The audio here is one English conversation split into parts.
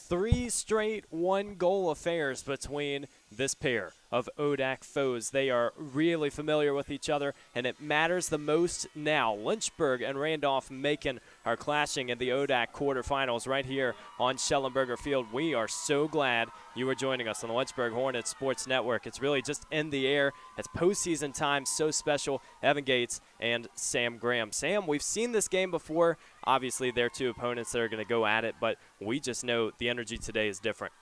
3 straight one-goal affairs between this pair of ODAC foes. They are really familiar with each other, and it matters the most now. Lynchburg and Randolph-Macon are clashing in the ODAC quarterfinals right here on Schellenberger Field. We are so glad you are joining us on the Lynchburg Hornets Sports Network. It's really just in the air. It's postseason time, so special. Evan Gates and Sam Graham. Sam, we've seen this game before. Obviously, they're two opponents that are going to go at it, but we just know the energy today is different.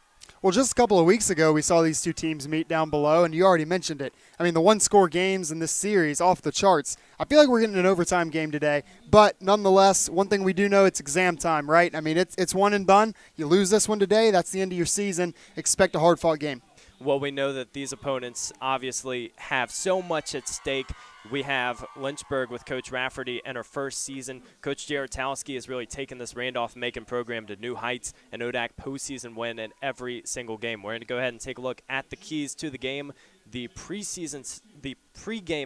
Well, just a couple of weeks ago, we saw these two teams meet down below, and you already mentioned it. I mean, the one-score games in this series, off the charts. I feel like we're getting an overtime game today, but nonetheless, one thing we do know, it's exam time, right? I mean, it's one and done. You lose this one today, that's the end of your season. Expect a hard-fought game. Well, we know that these opponents obviously have so much at stake. We have Lynchburg with Coach Rafferty in her first season. Coach Jared Talski has really taken this Randolph-Macon program to new heights, an ODAC postseason win in every single game. We're going to go ahead and take a look at the keys to the game, the pregame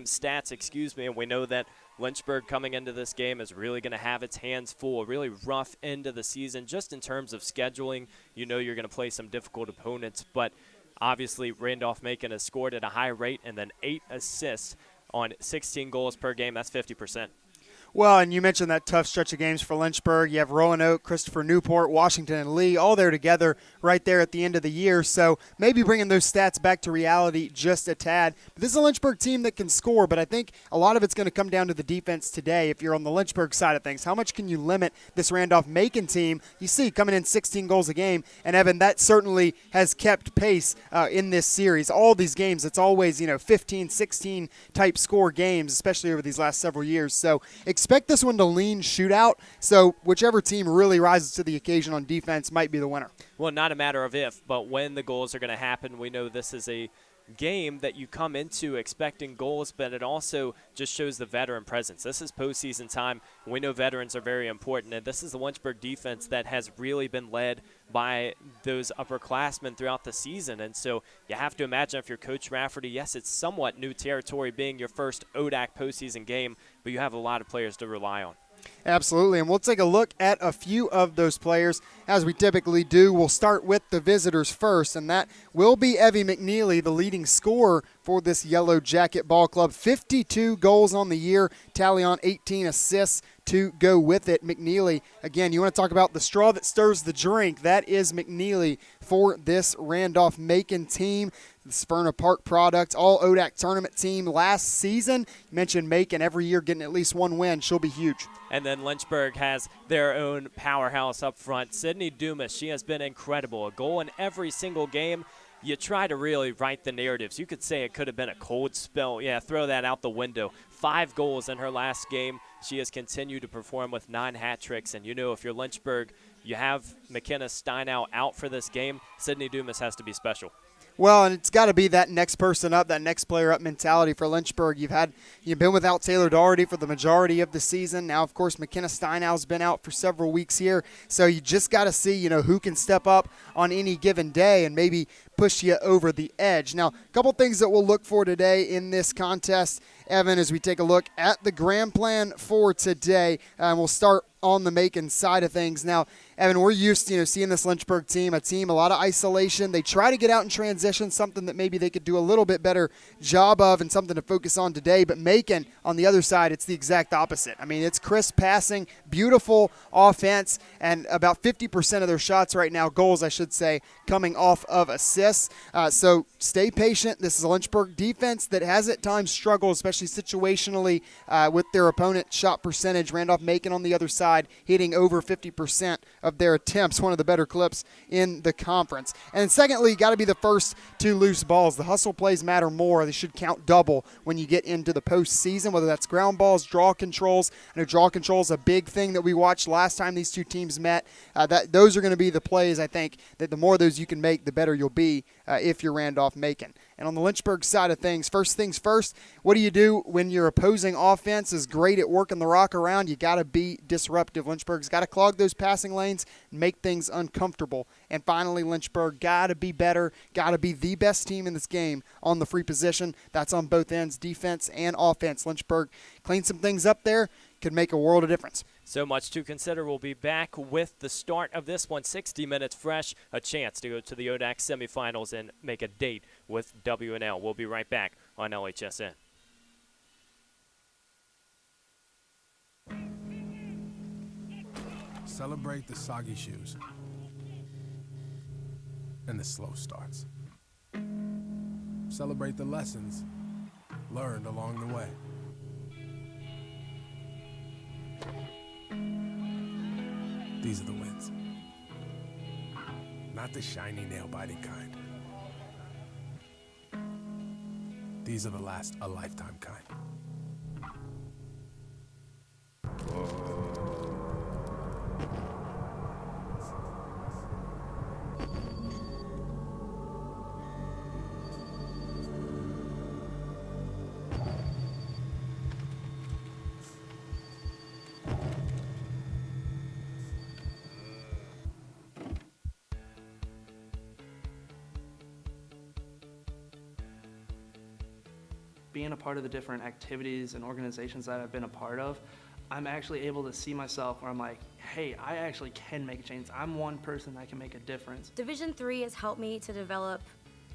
stats, and we know that Lynchburg coming into this game is really going to have its hands full, a really rough end of the season just in terms of scheduling. You know you're going to play some difficult opponents, but obviously, Randolph-Macon has scored at a high rate and then 8 assists on 16 goals per game. That's 50%. Well, and you mentioned that tough stretch of games for Lynchburg. You have Roanoke, Christopher Newport, Washington, and Lee all there together right there at the end of the year. So maybe bringing those stats back to reality just a tad. But this is a Lynchburg team that can score, but I think a lot of it's going to come down to the defense today if you're on the Lynchburg side of things. How much can you limit this Randolph-Macon team? You see coming in 16 goals a game. And, Evan, that certainly has kept pace in this series. All these games, it's always, 15, 16 type score games, especially over these last several years. So expect this one to lean shootout, so whichever team really rises to the occasion on defense might be the winner. Well, not a matter of if, but when the goals are going to happen. We know this is a game that you come into expecting goals, but it also just shows the veteran presence. This is postseason time. We know veterans are very important, and this is the Lynchburg defense that has really been led by those upperclassmen throughout the season. And so you have to imagine if you're Coach Rafferty, yes, it's somewhat new territory being your first ODAC postseason game, but you have a lot of players to rely on. Absolutely, and we'll take a look at a few of those players as we typically do. We'll start with the visitors first, and that will be Evie McNeely, the leading scorer for this Yellow Jacket Ball Club. 52 goals on the year, tally on 18 assists to go with it. McNeely, again, you want to talk about the straw that stirs the drink. That is McNeely for this Randolph-Macon team. The Smyrna Park product, all ODAC tournament team last season. You mentioned Macon every year getting at least one win. She'll be huge. And then Lynchburg has their own powerhouse up front. Sydney Dumas, she has been incredible. A goal in every single game. You try to really write the narratives. You could say it could have been a cold spell. Yeah, throw that out the window. 5 goals in her last game. She has continued to perform with 9 hat tricks. And if you're Lynchburg, you have McKenna Steinow out for this game. Sydney Dumas has to be special. Well, and it's got to be that next person up, that next player up mentality for Lynchburg. You've been without Taylor Doherty for the majority of the season. Now, of course, McKenna Steinau's been out for several weeks here. So you just got to see, who can step up on any given day and maybe push you over the edge. Now, a couple things that we'll look for today in this contest, Evan, as we take a look at the grand plan for today. We'll start on the Macon side of things. Now, Evan, we're used to seeing this Lynchburg team, a lot of isolation. They try to get out in transition, something that maybe they could do a little bit better job of and something to focus on today. But Macon, on the other side, it's the exact opposite. I mean, it's crisp passing, beautiful offense, and about 50% of their shots right now, goals I should say, coming off of assists. So stay patient. This is a Lynchburg defense that has at times struggled, especially situationally with their opponent shot percentage. Randolph-Macon on the other side hitting over 50% of their attempts, one of the better clips in the conference. And secondly, got to be the first 2 loose balls. The hustle plays matter more. They should count double when you get into the postseason, whether that's ground balls, draw controls. I know draw control is a big thing that we watched last time these two teams met. Those are going to be the plays, I think, that the more of those you can make, the better you'll be if you're Randolph-Macon. And on the Lynchburg side of things first, what do you do when your opposing offense is great at working the rock around? You got to be disruptive. Lynchburg's got to clog those passing lanes and make things uncomfortable. And finally, Lynchburg got to be better, got to be the best team in this game on the free position. That's on both ends, defense and offense. Lynchburg clean some things up there, could make a world of difference. So much to consider. We'll be back with the start of this one, 60 minutes fresh, a chance to go to the ODAC semifinals and make a date with WNL. We'll be right back on LHSN. Celebrate the soggy shoes and the slow starts. Celebrate the lessons learned along the way. These are the wins. Not the shiny nail-biting kind. These are the last a lifetime kind. Being a part of the different activities and organizations that I've been a part of, I'm actually able to see myself where I'm like, hey, I actually can make a change. I'm one person that can make a difference. Division III has helped me to develop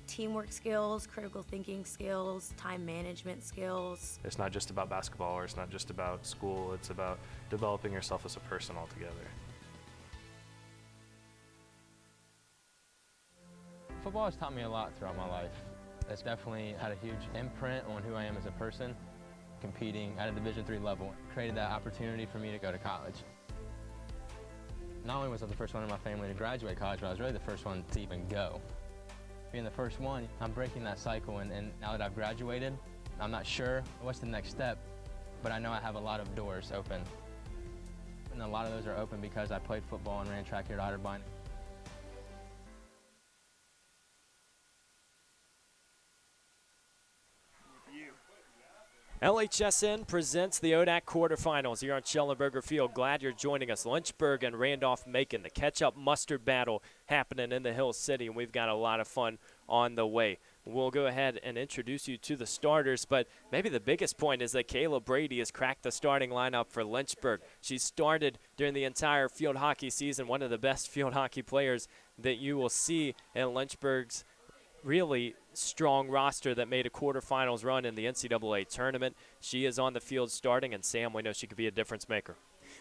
teamwork skills, critical thinking skills, time management skills. It's not just about basketball, or it's not just about school, it's about developing yourself as a person altogether. Football has taught me a lot throughout my life. It's definitely had a huge imprint on who I am as a person. Competing at a Division III level created that opportunity for me to go to college. Not only was I the first one in my family to graduate college, but I was really the first one to even go. Being the first one, I'm breaking that cycle, and now that I've graduated, I'm not sure what's the next step, but I know I have a lot of doors open. And a lot of those are open because I played football and ran track here at Otterbein. LHSN presents the ODAC quarterfinals here on Schellenberger Field. Glad you're joining us. Lynchburg and Randolph-Macon, the catch-up mustard battle happening in the Hill City, and we've got a lot of fun on the way. We'll go ahead and introduce you to the starters, but maybe the biggest point is that Kayla Brady has cracked the starting lineup for Lynchburg. She started during the entire field hockey season, one of the best field hockey players that you will see in Lynchburg's really strong roster that made a quarterfinals run in the NCAA tournament. She is on the field starting, and Sam, we know she could be a difference maker.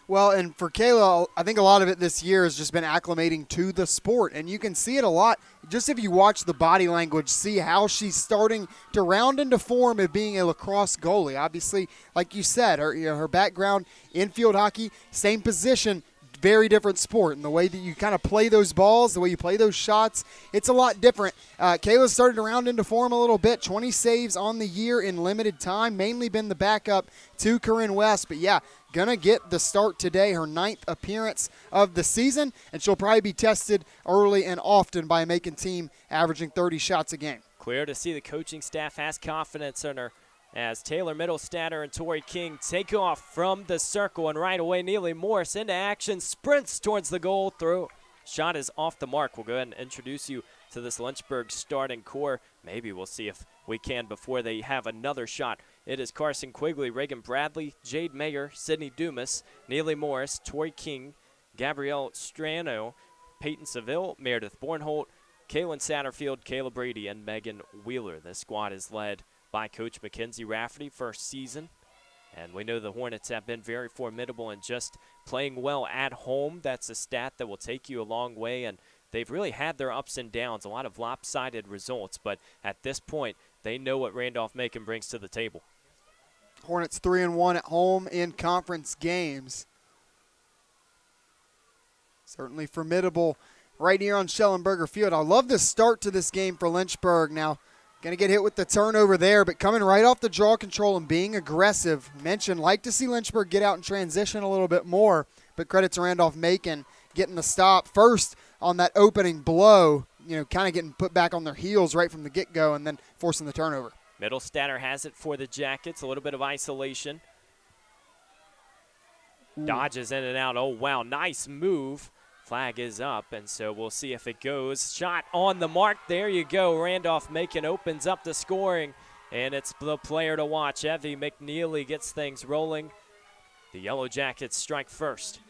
Well, and for Kayla, I think a lot of it this year has just been acclimating to the sport, and you can see it a lot just if you watch the body language, see how she's starting to round into form of being a lacrosse goalie. Obviously, like you said, her background in field hockey, same position, very different sport, and the way that you kind of play those balls, the way you play those shots, it's a lot different. Kayla started to round into form a little bit, 20 saves on the year in limited time, mainly been the backup to Corinne West, but yeah, gonna get the start today, her 9th appearance of the season, and she'll probably be tested early and often by a Macon team averaging 30 shots a game. Clear to see the coaching staff has confidence in her as Taylor Middlestatter and Tori King take off from the circle, and right away Neely Morris into action, sprints towards the goal through. Shot is off the mark. We'll go ahead and introduce you to this Lynchburg starting core. Maybe we'll see if we can before they have another shot. It is Carson Quigley, Reagan Bradley, Jade Mayer, Sydney Dumas, Neely Morris, Tori King, Gabrielle Strano, Peyton Seville, Meredith Bornholt, Kaylin Satterfield, Kayla Brady, and Megan Wheeler. This squad is led by Coach Mackenzie Rafferty, first season. And we know the Hornets have been very formidable and just playing well at home. That's a stat that will take you a long way, and they've really had their ups and downs, a lot of lopsided results. But at this point, they know what Randolph-Macon brings to the table. Hornets 3-1 at home in conference games. Certainly formidable right here on Schellenberger Field. I love the start to this game for Lynchburg. Now, going to get hit with the turnover there, but coming right off the draw control and being aggressive. Mentioned, like to see Lynchburg get out and transition a little bit more, but credit to Randolph-Macon getting the stop first on that opening blow, kind of getting put back on their heels right from the get-go and then forcing the turnover. Middlestatter has it for the Jackets, a little bit of isolation. Dodges in and out. Oh, wow, nice move. Flag is up, and so we'll see if it goes. Shot on the mark. There you go. Randolph-Macon opens up the scoring, and it's the player to watch. Evie McNeely gets things rolling. The Yellow Jackets strike first.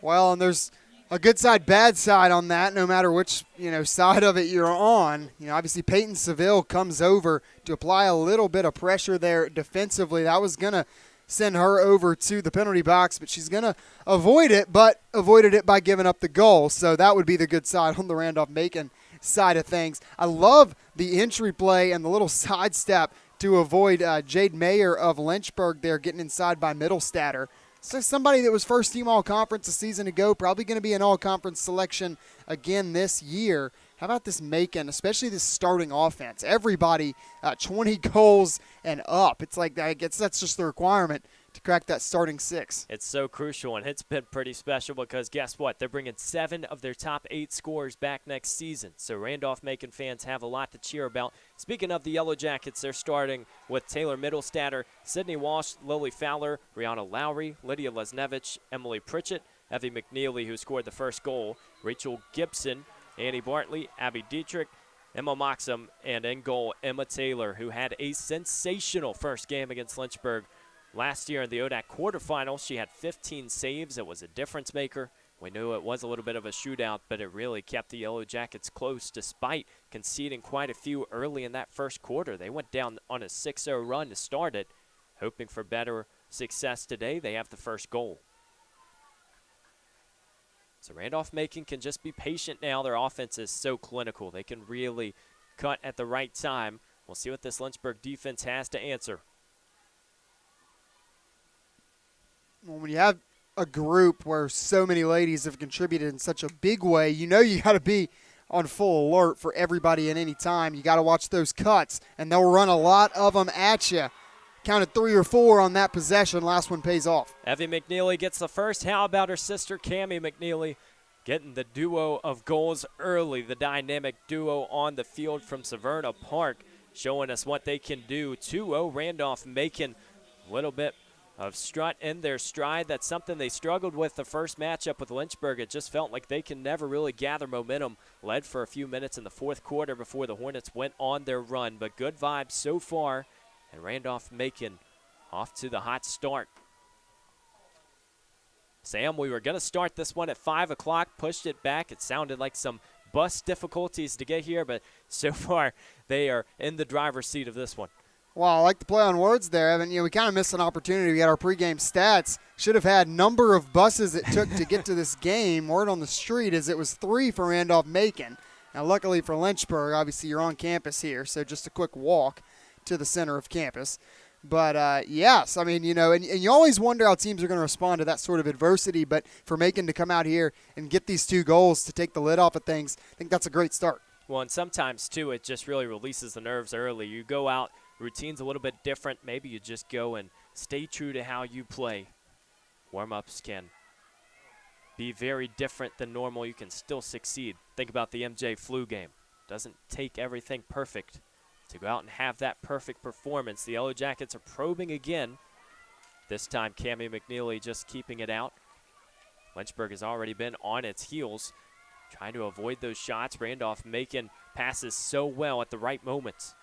Well, and there's a good side, bad side on that, no matter which, side of it you're on. Obviously Peyton Seville comes over to apply a little bit of pressure there defensively. That was going to send her over to the penalty box, but she's going to avoid it, but avoided it by giving up the goal. So that would be the good side on the Randolph-Macon side of things. I love the entry play and the little sidestep to avoid Jade Mayer of Lynchburg there getting inside by Middlestatter. So somebody that was first team all-conference a season ago, probably going to be an all-conference selection again this year. How about this Macon, especially this starting offense? Everybody 20 goals and up. It's like, I guess that's just the requirement to crack that starting 6. It's so crucial, and it's been pretty special because guess what? They're bringing 7 of their top 8 scorers back next season. So Randolph-Macon fans have a lot to cheer about. Speaking of the Yellow Jackets, they're starting with Taylor Middlestatter, Sydney Walsh, Lily Fowler, Brianna Lowry, Lydia Lesnevich, Emily Pritchett, Evie McNeely, who scored the first goal, Rachel Gibson, Annie Bartley, Abby Dietrich, Emma Moxham, and in goal, Emma Taylor, who had a sensational first game against Lynchburg. Last year in the ODAC quarterfinals, she had 15 saves. It was a difference maker. We knew it was a little bit of a shootout, but it really kept the Yellow Jackets close despite conceding quite a few early in that first quarter. They went down on a 6-0 run to start it. Hoping for better success today, they have the first goal. So Randolph-Macon can just be patient now. Their offense is so clinical. They can really cut at the right time. We'll see what this Lynchburg defense has to answer. Well, when you have a group where so many ladies have contributed in such a big way, you got to be on full alert for everybody at any time. You got to watch those cuts, and they'll run a lot of them at you. Counted 3 or 4 on that possession. Last one pays off. Evie McNeely gets the first. How about her sister, Cammie McNeely, getting the duo of goals early, the dynamic duo on the field from Severna Park, showing us what they can do. 2-0 Randolph-Macon, a little bit of strut in their stride. That's something they struggled with the first matchup with Lynchburg. It just felt like they can never really gather momentum. Led for a few minutes in the fourth quarter before the Hornets went on their run. But good vibes so far, and Randolph-Macon off to the hot start. Sam, we were going to start this one at 5 o'clock, pushed it back. It sounded like some bus difficulties to get here, but so far they are in the driver's seat of this one. Well, I like the play on words there, Evan. We kind of missed an opportunity. We got our pregame stats. Should have had number of buses it took to get to this game. Word on the street is it was 3 for Randolph-Macon. Now, luckily for Lynchburg, obviously you're on campus here, so just a quick walk to the center of campus. But, yes, I mean, and you always wonder how teams are going to respond to that sort of adversity. But for Macon to come out here and get these 2 goals to take the lid off of things, I think that's a great start. Well, and sometimes, too, it just really releases the nerves early. You go out, routine's a little bit different. Maybe you just go and stay true to how you play. Warm-ups can be very different than normal. You can still succeed. Think about the MJ flu game. Doesn't take everything perfect to go out and have that perfect performance. The Yellow Jackets are probing again. This time, Cammie McNeely just keeping it out. Lynchburg has already been on its heels, trying to avoid those shots. Randolph-Macon passes so well at the right moments.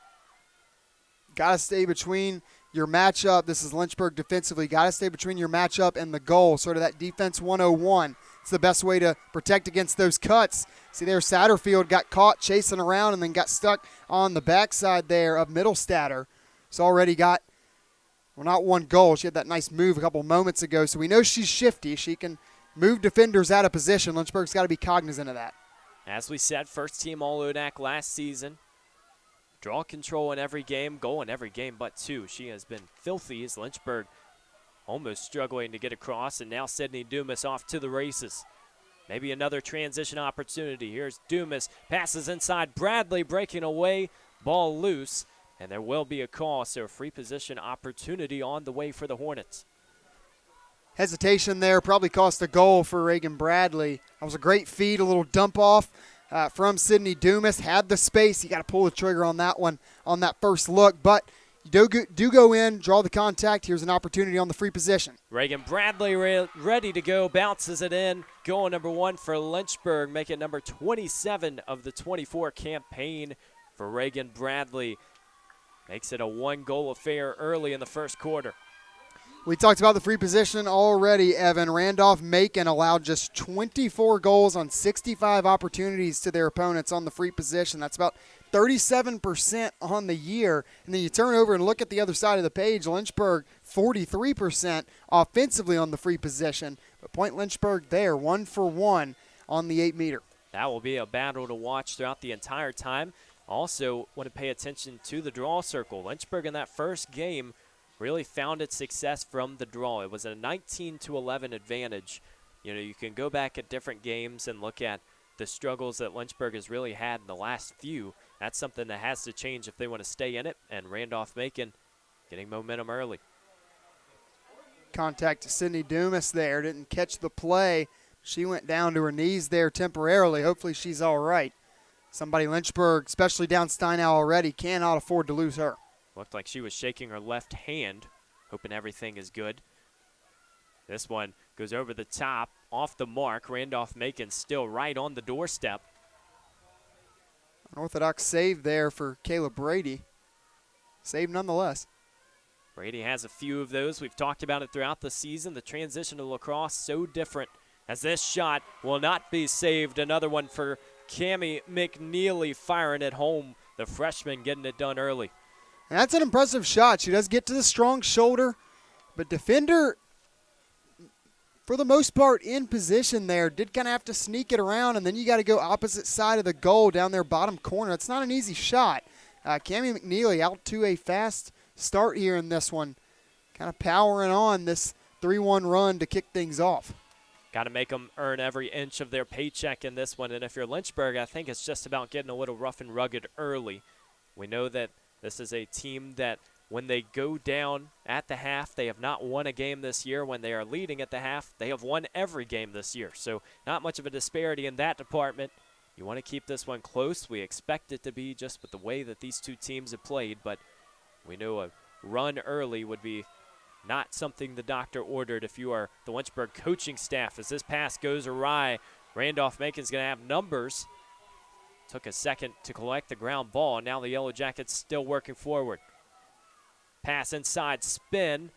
Got to stay between your matchup. This is Lynchburg defensively. Got to stay between your matchup and the goal, sort of that defense 101. It's the best way to protect against those cuts. See there, Satterfield got caught chasing around and then got stuck on the backside there of Middlestatter. It's already got, well, not 1 goal. She had that nice move a couple moments ago, so we know she's shifty. She can move defenders out of position. Lynchburg's got to be cognizant of that. As we said, first team All-ODAC last season. Draw control in every game, goal in every game but 2. She has been filthy as Lynchburg almost struggling to get across, and now Sydney Dumas off to the races. Maybe another transition opportunity. Here's Dumas, passes inside, Bradley breaking away, ball loose, and there will be a call, so a free position opportunity on the way for the Hornets. Hesitation there probably cost a goal for Reagan Bradley. That was a great feed, a little dump off from Sydney Dumas. Had the space. You got to pull the trigger on that one on that first look. But you do go in, draw the contact. Here's an opportunity on the free position. Reagan Bradley ready to go, bounces it in. Goal number 1 for Lynchburg, make it number 27 of the 24 campaign for Reagan Bradley. Makes it a 1-goal affair early in the first quarter. We talked about the free position already, Evan. Randolph-Macon allowed just 24 goals on 65 opportunities to their opponents on the free position. That's about 37% on the year. And then you turn over and look at the other side of the page. Lynchburg, 43% offensively on the free position. But Point Lynchburg there, 1 for 1 on the 8-meter. That will be a battle to watch throughout the entire time. Also want to pay attention to the draw circle. Lynchburg in that first game really found its success from the draw. It was a 19-11 advantage. You know, you can go back at different games and look at the struggles that Lynchburg has really had in the last few. That's something that has to change if they want to stay in it, and Randolph-Macon getting momentum early. Contact to Sydney Dumas there. Didn't catch the play. She went down to her knees there temporarily. Hopefully she's all right. Somebody Lynchburg, especially down Steinau already, cannot afford to lose her. Looked like she was shaking her left hand, hoping everything is good. This one goes over the top, off the mark. Randolph-Macon still right on the doorstep. An orthodox save there for Kayla Brady. Save nonetheless. Brady has a few of those. We've talked about it throughout the season. The transition to lacrosse so different, as this shot will not be saved. Another one for Cammie McNeely firing it home. The freshman getting it done early. And that's an impressive shot. She does get to the strong shoulder, but defender, for the most part, in position there, did kind of have to sneak it around, and then you got to go opposite side of the goal down there bottom corner. It's not an easy shot. Cammie McNeely out to a fast start here in this one, kind of powering on this 3-1 run to kick things off. Got to make them earn every inch of their paycheck in this one, and if you're Lynchburg, I think it's just about getting a little rough and rugged early. We know that this is a team that when they go down at the half, they have not won a game this year. When they are leading at the half, they have won every game this year. So not much of a disparity in that department. You want to keep this one close. We expect it to be just with the way that these two teams have played, but we know a run early would be not something the doctor ordered if you are the Lynchburg coaching staff. As this pass goes awry, Randolph-Macon's going to have numbers. Took a second to collect the ground ball, and now the Yellow Jackets still working forward. Pass inside, spin,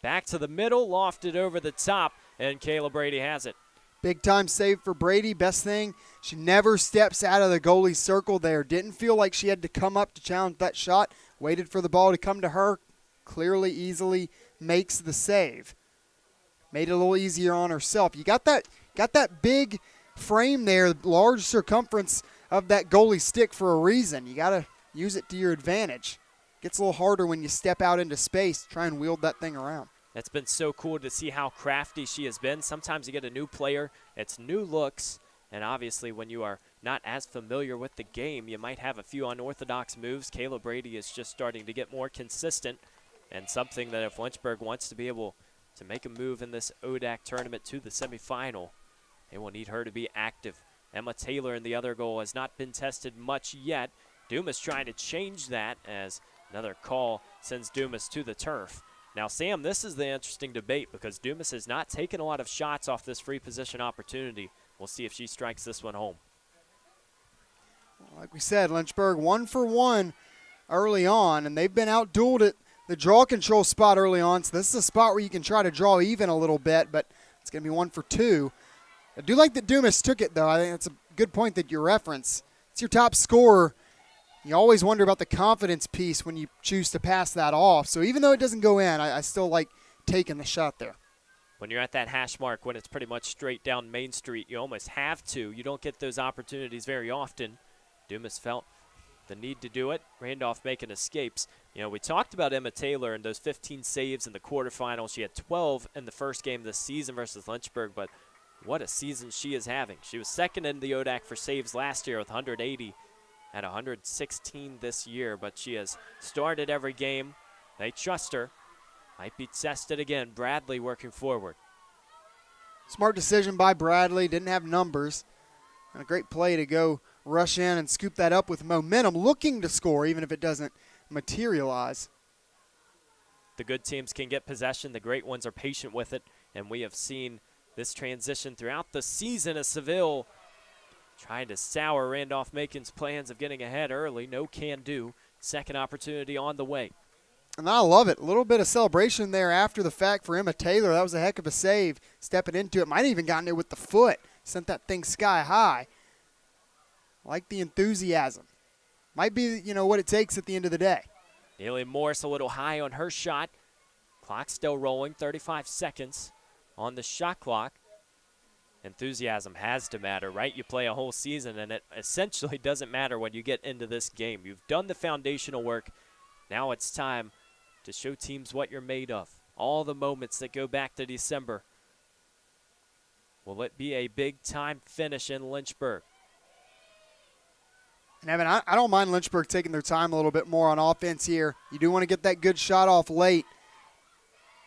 back to the middle, lofted over the top, and Kayla Brady has it. Big time save for Brady. Best thing, she never steps out of the goalie's circle there. Didn't feel like she had to come up to challenge that shot. Waited for the ball to come to her. Clearly, easily makes the save. Made it a little easier on herself. You got that big frame there, large circumference of that goalie stick for a reason. You got to use it to your advantage. Gets a little harder when you step out into space, try and wield that thing around. It's been so cool to see how crafty she has been. Sometimes you get a new player, it's new looks, and obviously when you are not as familiar with the game, you might have a few unorthodox moves. Kayla Brady is just starting to get more consistent, and something that if Lynchburg wants to be able to make a move in this ODAC tournament to the semifinal, they will need her to be active. Emma Taylor in the other goal has not been tested much yet. Dumas trying to change that as another call sends Dumas to the turf. Now, Sam, this is the interesting debate because Dumas has not taken a lot of shots off this free position opportunity. We'll see if she strikes this one home. Like we said, Lynchburg 1 for 1 early on, and they've been outdueled at the draw control spot early on, so this is a spot where you can try to draw even a little bit, but it's going to be 1 for 2. I do like that Dumas took it, though. I think that's a good point that you reference. It's your top scorer. You always wonder about the confidence piece when you choose to pass that off. So even though it doesn't go in, I still like taking the shot there. When you're at that hash mark, when it's pretty much straight down Main Street, you almost have to. You don't get those opportunities very often. Dumas felt the need to do it. Randolph-Macon escapes. You know, we talked about Emma Taylor and those 15 saves in the quarterfinals. She had 12 in the first game this season versus Lynchburg, but what a season she is having. She was second in the ODAC for saves last year with 180 at 116 this year, but she has started every game. They trust her. Might be tested again. Bradley working forward. Smart decision by Bradley. Didn't have numbers. And a great play to go rush in and scoop that up with momentum, looking to score even if it doesn't materialize. The good teams can get possession. The great ones are patient with it, and we have seen this transition throughout the season as Seville trying to sour Randolph-Macon's plans of getting ahead early. No can do. Second opportunity on the way. And I love it. A little bit of celebration there after the fact for Emma Taylor. That was a heck of a save, stepping into it. Might have even gotten it with the foot. Sent that thing sky high. I like the enthusiasm. Might be, what it takes at the end of the day. Neely Morris a little high on her shot. Clock still rolling, 35 seconds on the shot clock. Enthusiasm has to matter, right? You play a whole season, and it essentially doesn't matter when you get into this game. You've done the foundational work. Now it's time to show teams what you're made of. All the moments that go back to December. Will it be a big-time finish in Lynchburg? And Evan, I don't mind Lynchburg taking their time a little bit more on offense here. You do want to get that good shot off late.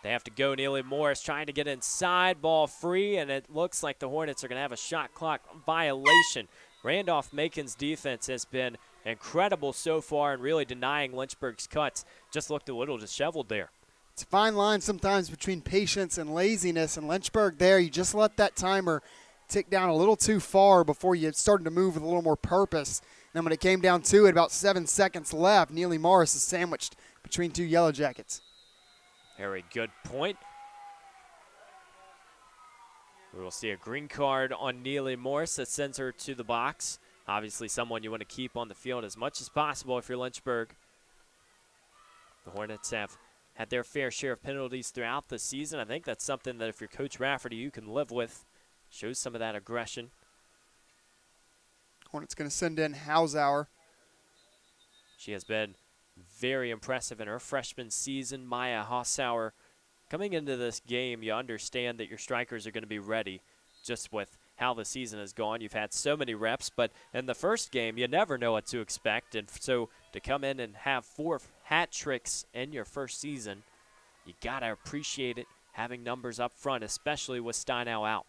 They have to go. Neely Morris trying to get inside, ball free, and it looks like the Hornets are going to have a shot clock violation. Randolph-Macon's defense has been incredible so far and really denying Lynchburg's cuts. Just looked a little disheveled there. It's a fine line sometimes between patience and laziness, and Lynchburg there, you just let that timer tick down a little too far before you started to move with a little more purpose. And then when it came down to it, about 7 seconds left, Neely Morris is sandwiched between two Yellow Jackets. Very good point. We will see a green card on Neely Morris that sends her to the box. Obviously someone you want to keep on the field as much as possible if you're Lynchburg. The Hornets have had their fair share of penalties throughout the season. I think that's something that if you're Coach Rafferty, you can live with. Shows some of that aggression. Hornets going to send in Hausauer. She has been very impressive in her freshman season. Maya Hausauer, coming into this game, you understand that your strikers are going to be ready just with how the season has gone. You've had so many reps, but in the first game, you never know what to expect. And so to come in and have 4 hat tricks in your first season, you got to appreciate it, having numbers up front, especially with Steinow out.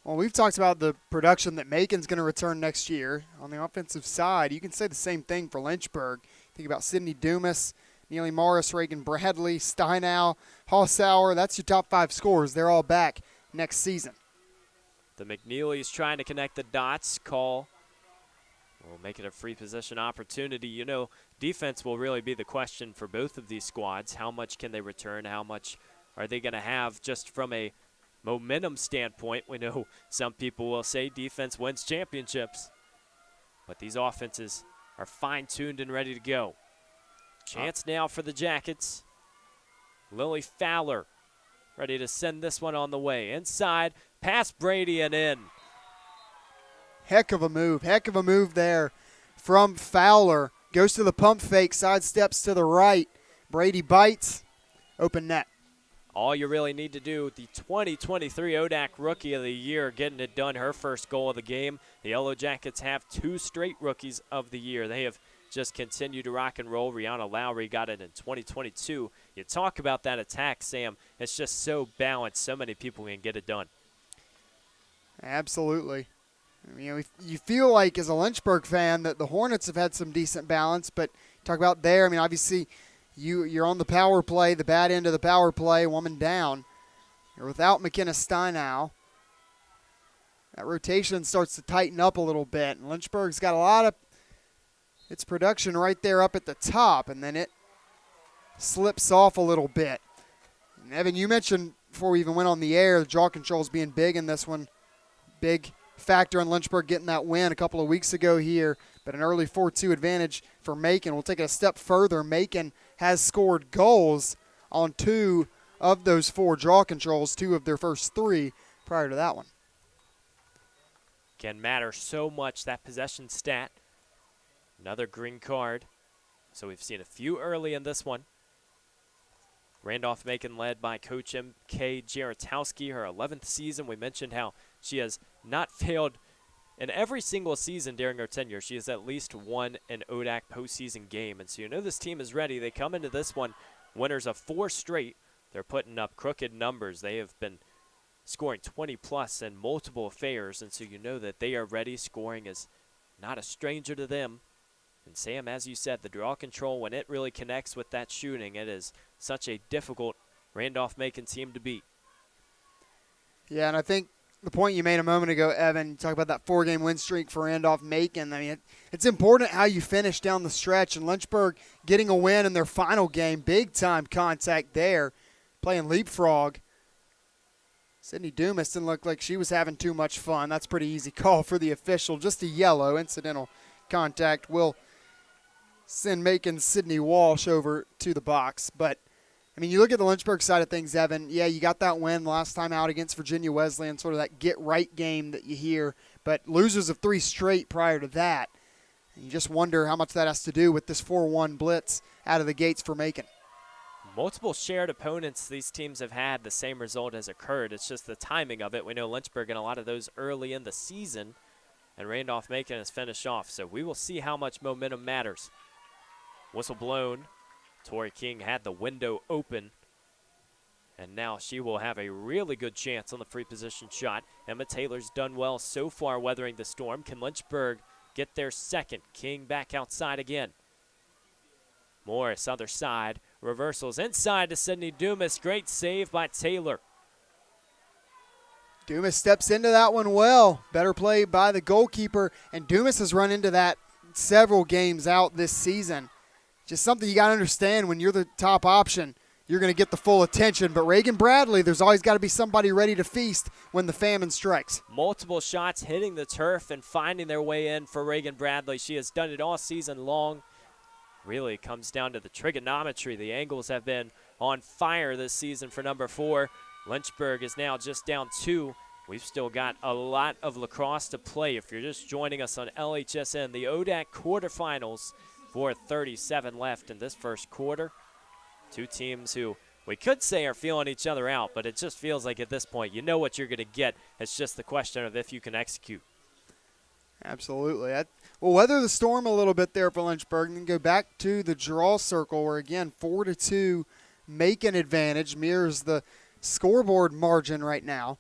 Well, we've talked about the production that Macon's going to return next year. On the offensive side, you can say the same thing for Lynchburg. Think about Sydney Dumas, Neely Morris, Reagan Bradley, Steinow, Hausauer. That's your top 5 scorers. They're all back next season. The McNeely's trying to connect the dots. Call will make it a free possession opportunity. Defense will really be the question for both of these squads. How much can they return? How much are they going to have just from a momentum standpoint? We know some people will say defense wins championships, but these offenses are fine-tuned and ready to go. Chance now for the Jackets. Lily Fowler ready to send this one on the way. Inside, past Brady and in. Heck of a move there from Fowler. Goes to the pump fake, sidesteps to the right. Brady bites, open net. All you really need to do with the 2023 ODAC Rookie of the Year, getting it done, her first goal of the game. The Yellow Jackets have 2 straight Rookies of the Year. They have just continued to rock and roll. Rihanna Lowry got it in 2022. You talk about that attack, Sam. It's just so balanced. So many people can get it done. Absolutely. You feel like as a Lynchburg fan that the Hornets have had some decent balance, but talk about there, obviously you're on the power play, the bad end of the power play, woman down. You're without McKenna Steinow. That rotation starts to tighten up a little bit, and Lynchburg's got a lot of its production right there up at the top, and then it slips off a little bit. And Evan, you mentioned before we even went on the air, the draw controls being big in this one. Big factor in Lynchburg getting that win a couple of weeks ago here, but an early 4-2 advantage for Macon. We'll take it a step further. Macon has scored goals on 2 of those 4 draw controls, 2 of their first 3 prior to that one. Can matter so much, that possession stat. Another green card. So we've seen a few early in this one. Randolph-Macon led by Coach M.K. Jaratowski, her 11th season. We mentioned how she has not failed in every single season during her tenure. She has at least won an ODAC postseason game. And so this team is ready. They come into this one winners of 4 straight. They're putting up crooked numbers. They have been scoring 20-plus in multiple affairs. And so that they are ready. Scoring is not a stranger to them. And Sam, as you said, the draw control, when it really connects with that shooting, it is such a difficult Randolph-Macon team to beat. Yeah, and I think the point you made a moment ago, Evan, you talk about that 4-game win streak for Randolph-Macon. I mean, it's important how you finish down the stretch, and Lynchburg getting a win in their final game, big-time contact there, playing leapfrog. Sydney Dumas didn't look like she was having too much fun. That's a pretty easy call for the official. Just a yellow, incidental contact will send Macon's Sydney Walsh over to the box. But, I mean, you look at the Lynchburg side of things, Evan. Yeah, you got that win last time out against Virginia Wesleyan, sort of that get-right game that you hear. But losers of 3 straight prior to that. And you just wonder how much that has to do with this 4-1 blitz out of the gates for Macon. Multiple shared opponents these teams have had, the same result has occurred. It's just the timing of it. We know Lynchburg in a lot of those early in the season, and Randolph-Macon has finished off. So we will see how much momentum matters. Whistle blown. Tori King had the window open, and now she will have a really good chance on the free position shot. Emma Taylor's done well so far weathering the storm. Can Lynchburg get their second? King back outside again. Morris, other side. Reversals inside to Sydney Dumas. Great save by Taylor. Dumas steps into that one well. Better play by the goalkeeper, and Dumas has run into that several games out this season. Just something you got to understand when you're the top option. You're going to get the full attention. But Reagan Bradley, there's always got to be somebody ready to feast when the famine strikes. Multiple shots hitting the turf and finding their way in for Reagan Bradley. She has done it all season long. Really comes down to the trigonometry. The angles have been on fire this season for number 4. Lynchburg is now just down 2. We've still got a lot of lacrosse to play. If you're just joining us on LHSN, the ODAC quarterfinals, 4:37 left in this first quarter. 2 teams who we could say are feeling each other out, but it just feels like at this point you know what you're going to get. It's just the question of if you can execute. Absolutely. We'll weather the storm a little bit there for Lynchburg and then go back to the draw circle where, again, 4-2 Macon advantage mirrors the scoreboard margin right now,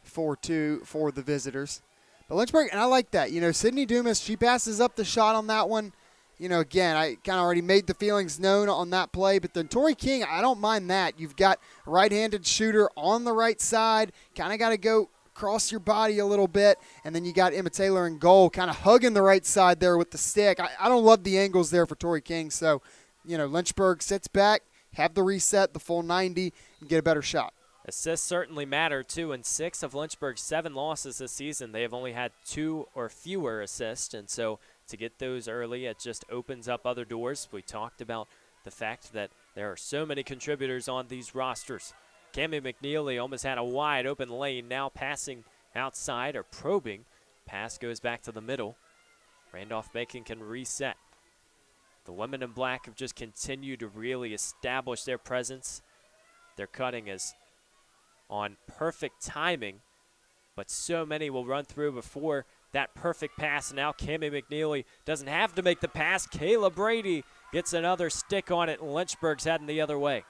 4-2 for the visitors. But Lynchburg, and I like that. You know, Sydney Dumas, she passes up the shot on that one. You know, again, I kind of already made the feelings known on that play. But then Tori King, I don't mind that. You've got a right-handed shooter on the right side. Kind of got to go cross your body a little bit, and then you got Emma Taylor in goal, kind of hugging the right side there with the stick. I don't love the angles there for Tori King, so, you know, Lynchburg sits back, have the reset, the full 90, and get a better shot. Assists certainly matter, too. In 6 of Lynchburg's 7 losses this season, they have only had 2 or fewer assists, and so to get those early, it just opens up other doors. We talked about the fact that there are so many contributors on these rosters. Cammie McNeely almost had a wide open lane, now passing outside or probing. Pass goes back to the middle. Randolph-Macon can reset. The women in black have just continued to really establish their presence. Their cutting is on perfect timing, but so many will run through before that perfect pass. Now Cammie McNeely doesn't have to make the pass. Kayla Brady gets another stick on it, and Lynchburg's heading the other way.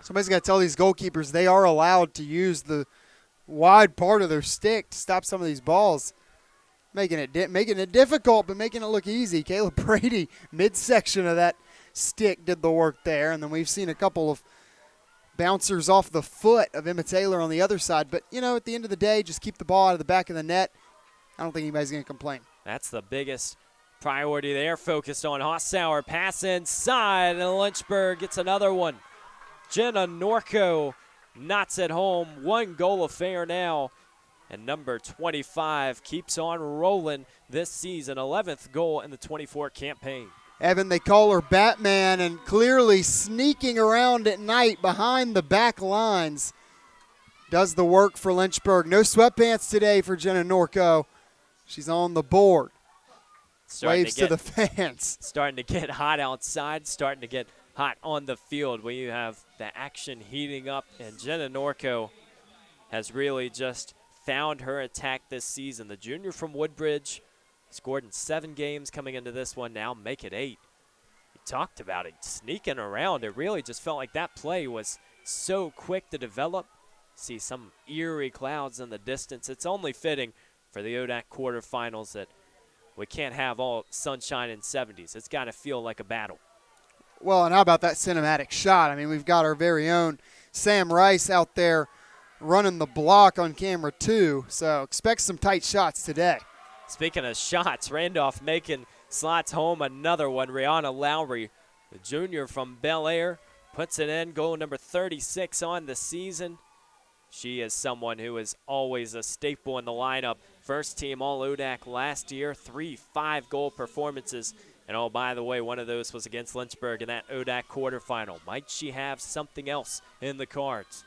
Somebody's got to tell these goalkeepers they are allowed to use the wide part of their stick to stop some of these balls. Making it difficult, but making it look easy. Kayla Brady, midsection of that stick, did the work there. And then we've seen a couple of bouncers off the foot of Emma Taylor on the other side. But, you know, at the end of the day, just keep the ball out of the back of the net. I don't think anybody's going to complain. That's the biggest priority they're focused on. Hossauer pass inside, and Lynchburg gets another one. Jenna Norco knots it home. 1 goal affair now. And number 25 keeps on rolling this season. 11th goal in the 24 campaign. Evan, they call her Batman, and clearly sneaking around at night behind the back lines. Does the work for Lynchburg. No sweatpants today for Jenna Norco. She's on the board. Waves to the fans. Starting to get hot outside, starting to get hot on the field when you have the action heating up, and Jenna Norco has really just found her attack this season. The junior from Woodbridge scored in 7 games coming into this one, now make it 8. You talked about it, sneaking around. It really just felt like that play was so quick to develop. See some eerie clouds in the distance. It's only fitting for the ODAC quarterfinals that we can't have all sunshine and 70s. It's got to feel like a battle. Well, and how about that cinematic shot? I mean, we've got our very own Sam Rice out there running the block on camera too, so expect some tight shots today. Speaking of shots, Randolph-Macon slots home another one. Rihanna Lowry, the junior from Bel Air, puts it in, goal number 36 on the season. She is someone who is always a staple in the lineup. First team All-ODAC last year, 3 5-goal performances. And oh, by the way, one of those was against Lynchburg in that ODAC quarterfinal. Might she have something else in the cards?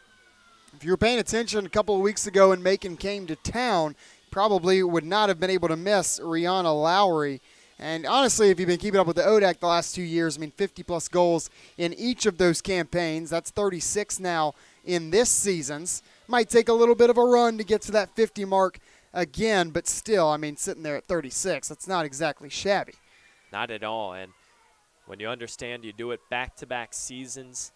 If you were paying attention a couple of weeks ago when Macon came to town, probably would not have been able to miss Rihanna Lowry. And honestly, if you've been keeping up with the ODAC the last 2 years, 50-plus goals in each of those campaigns. That's 36 now in this season's. Might take a little bit of a run to get to that 50 mark again, but still, sitting there at 36, that's not exactly shabby. Not at all. And when you understand you do it back-to-back seasons,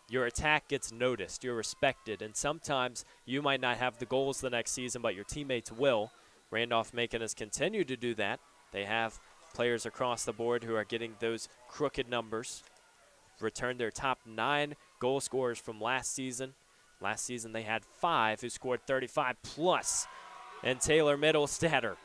your attack gets noticed, you're respected, and sometimes you might not have the goals the next season, but your teammates will. Randolph-Macon has continued to do that. They have players across the board who are getting those crooked numbers, returned their top 9 goal scorers from last season. Last season they had 5 who scored 35 plus, and Taylor Middlestatter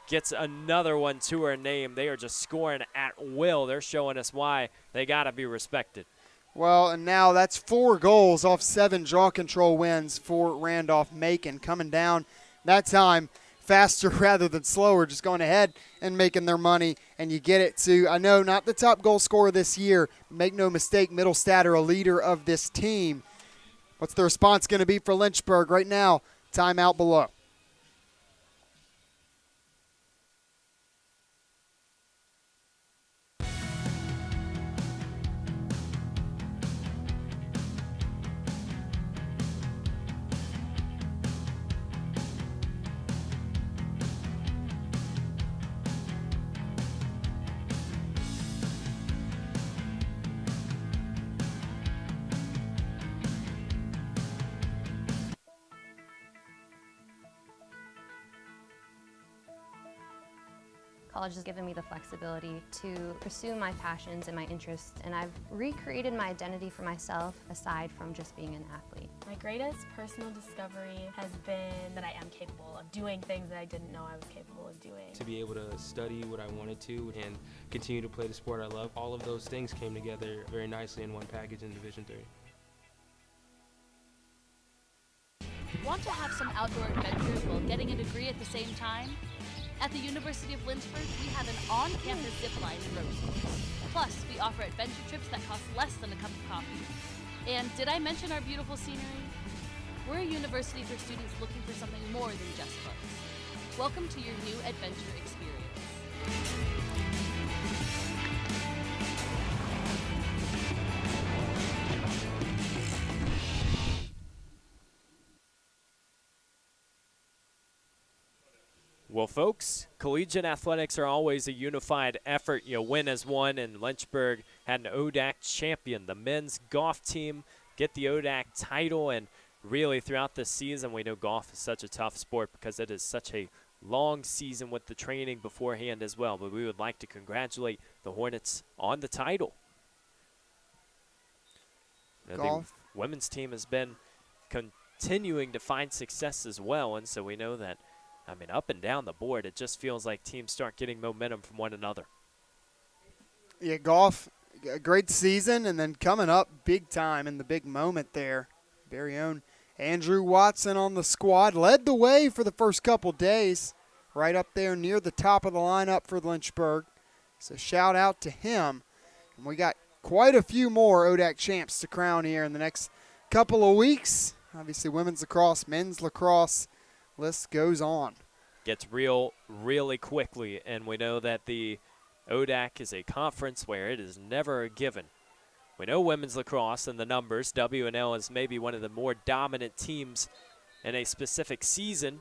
gets another one to her name. They are just scoring at will. They're showing us why they got to be respected. Well, and now that's 4 goals off 7 draw control wins for Randolph-Macon. Coming down that time faster rather than slower, just going ahead and making their money. And you get it to, I know, not the top goal scorer this year. Make no mistake, Middlestatter, a leader of this team. What's the response going to be for Lynchburg right now? Timeout below. College has given me the flexibility to pursue my passions and my interests, and I've recreated my identity for myself aside from just being an athlete. My greatest personal discovery has been that I am capable of doing things that I didn't know I was capable of doing. To be able to study what I wanted to and continue to play the sport I love, all of those things came together very nicely in one package in Division III. Want to have some outdoor adventures while getting a degree at the same time? At the University of Lynchburg, we have an on-campus zipline and rope course. Plus, we offer adventure trips that cost less than a cup of coffee. And did I mention our beautiful scenery? We're a university for students looking for something more than just books. Welcome to your new adventure experience. Well, folks, collegiate athletics are always a unified effort. Win as one, and Lynchburg had an ODAC champion. The men's golf team get the ODAC title, and really throughout this season, we know golf is such a tough sport because it is such a long season with the training beforehand as well. But we would like to congratulate the Hornets on the title. Golf. The women's team has been continuing to find success as well, and so we know that up and down the board, it just feels like teams start getting momentum from one another. Yeah, golf, a great season, and then coming up big time in the big moment there. Very own Andrew Watson on the squad. Led the way for the first couple days, right up there near the top of the lineup for Lynchburg. So shout out to him. And we got quite a few more ODAC champs to crown here in the next couple of weeks. Obviously, women's lacrosse, men's lacrosse. List goes on. Gets real really quickly, and we know that the ODAC is a conference where it is never a given. We know women's lacrosse and the numbers. W&L is maybe one of the more dominant teams in a specific season.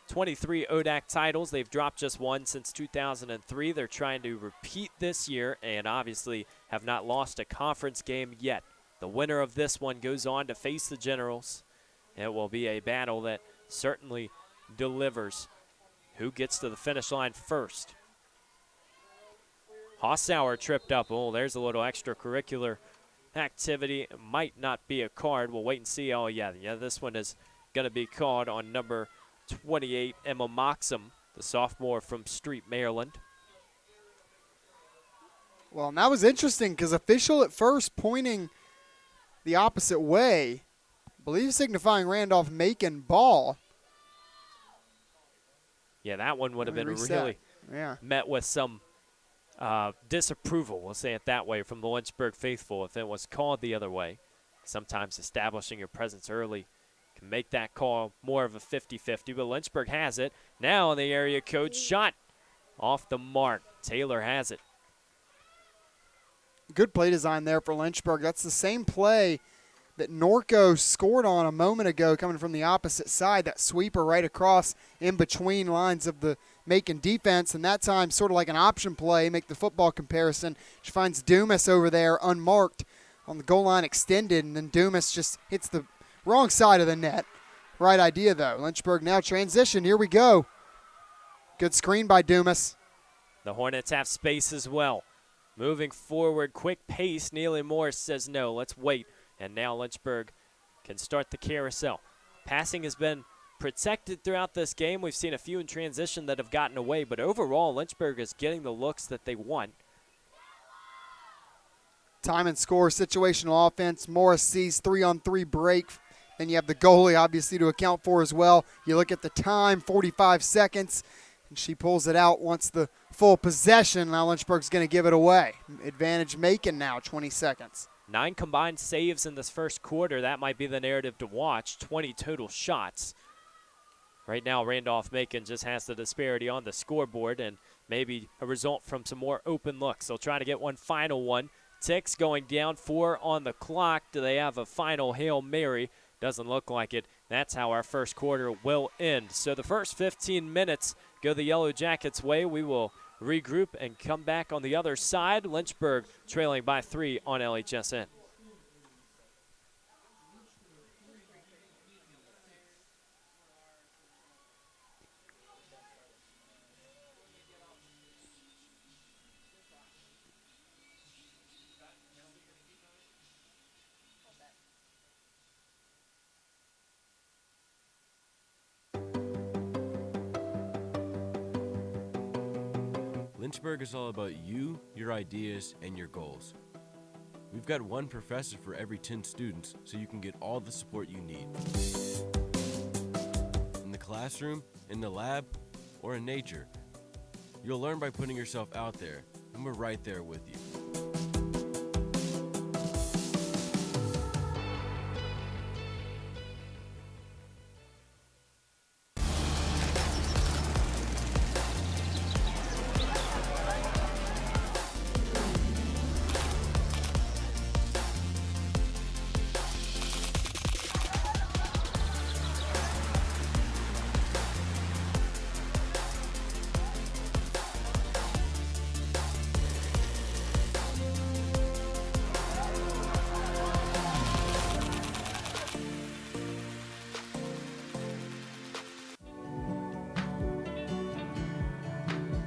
23 ODAC titles. They've dropped just one since 2003. They're trying to repeat this year and obviously have not lost a conference game yet. The winner of this one goes on to face the Generals. It will be a battle that certainly delivers. Who gets to the finish line first? Hossauer tripped up. Oh, there's a little extracurricular activity. It might not be a card. We'll wait and see. Oh, yeah, this one is going to be called on number 28, Emma Moxham, the sophomore from Street, Maryland. Well, and that was interesting because official at first pointing the opposite way, I believe signifying Randolph-Macon ball. Yeah, that one would have been Reset. really met with some disapproval, we'll say it that way, from the Lynchburg faithful if it was called the other way. Sometimes establishing your presence early can make that call more of a 50-50, but Lynchburg has it. Now the area code shot off the mark. Taylor has it. Good play design there for Lynchburg. That's the same play that Norco scored on a moment ago coming from the opposite side, that sweeper right across in between lines of the Macon defense, and that time sort of like an option play, make the football comparison. She finds Dumas over there unmarked on the goal line extended, and then Dumas just hits the wrong side of the net. Right idea, though. Lynchburg now transition. Here we go. Good screen by Dumas. The Hornets have space as well. Moving forward, quick pace. Neely Morris says no, let's wait. And now Lynchburg can start the carousel. Passing has been protected throughout this game. We've seen a few in transition that have gotten away, but overall Lynchburg is getting the looks that they want. Time and score, situational offense. Morris sees 3-on-3 break. Then you have the goalie, obviously, to account for as well. You look at the time, 45 seconds, and she pulls it out once the full possession. Now Lynchburg's going to give it away. Advantage Macon now, 20 seconds. 9 combined saves in this first quarter. That might be the narrative to watch. 20 total shots. Right now, Randolph-Macon just has the disparity on the scoreboard and maybe a result from some more open looks. They'll try to get one final one. Ticks going down, 4 on the clock. Do they have a final Hail Mary? Doesn't look like it. That's how our first quarter will end. So the first 15 minutes go the Yellow Jackets' way. We will regroup and come back on the other side. Lynchburg trailing by 3 on LHSN. Lynchburg is all about you, your ideas, and your goals. We've got one professor for every 10 students, so you can get all the support you need. In the classroom, in the lab, or in nature, you'll learn by putting yourself out there, and we're right there with you.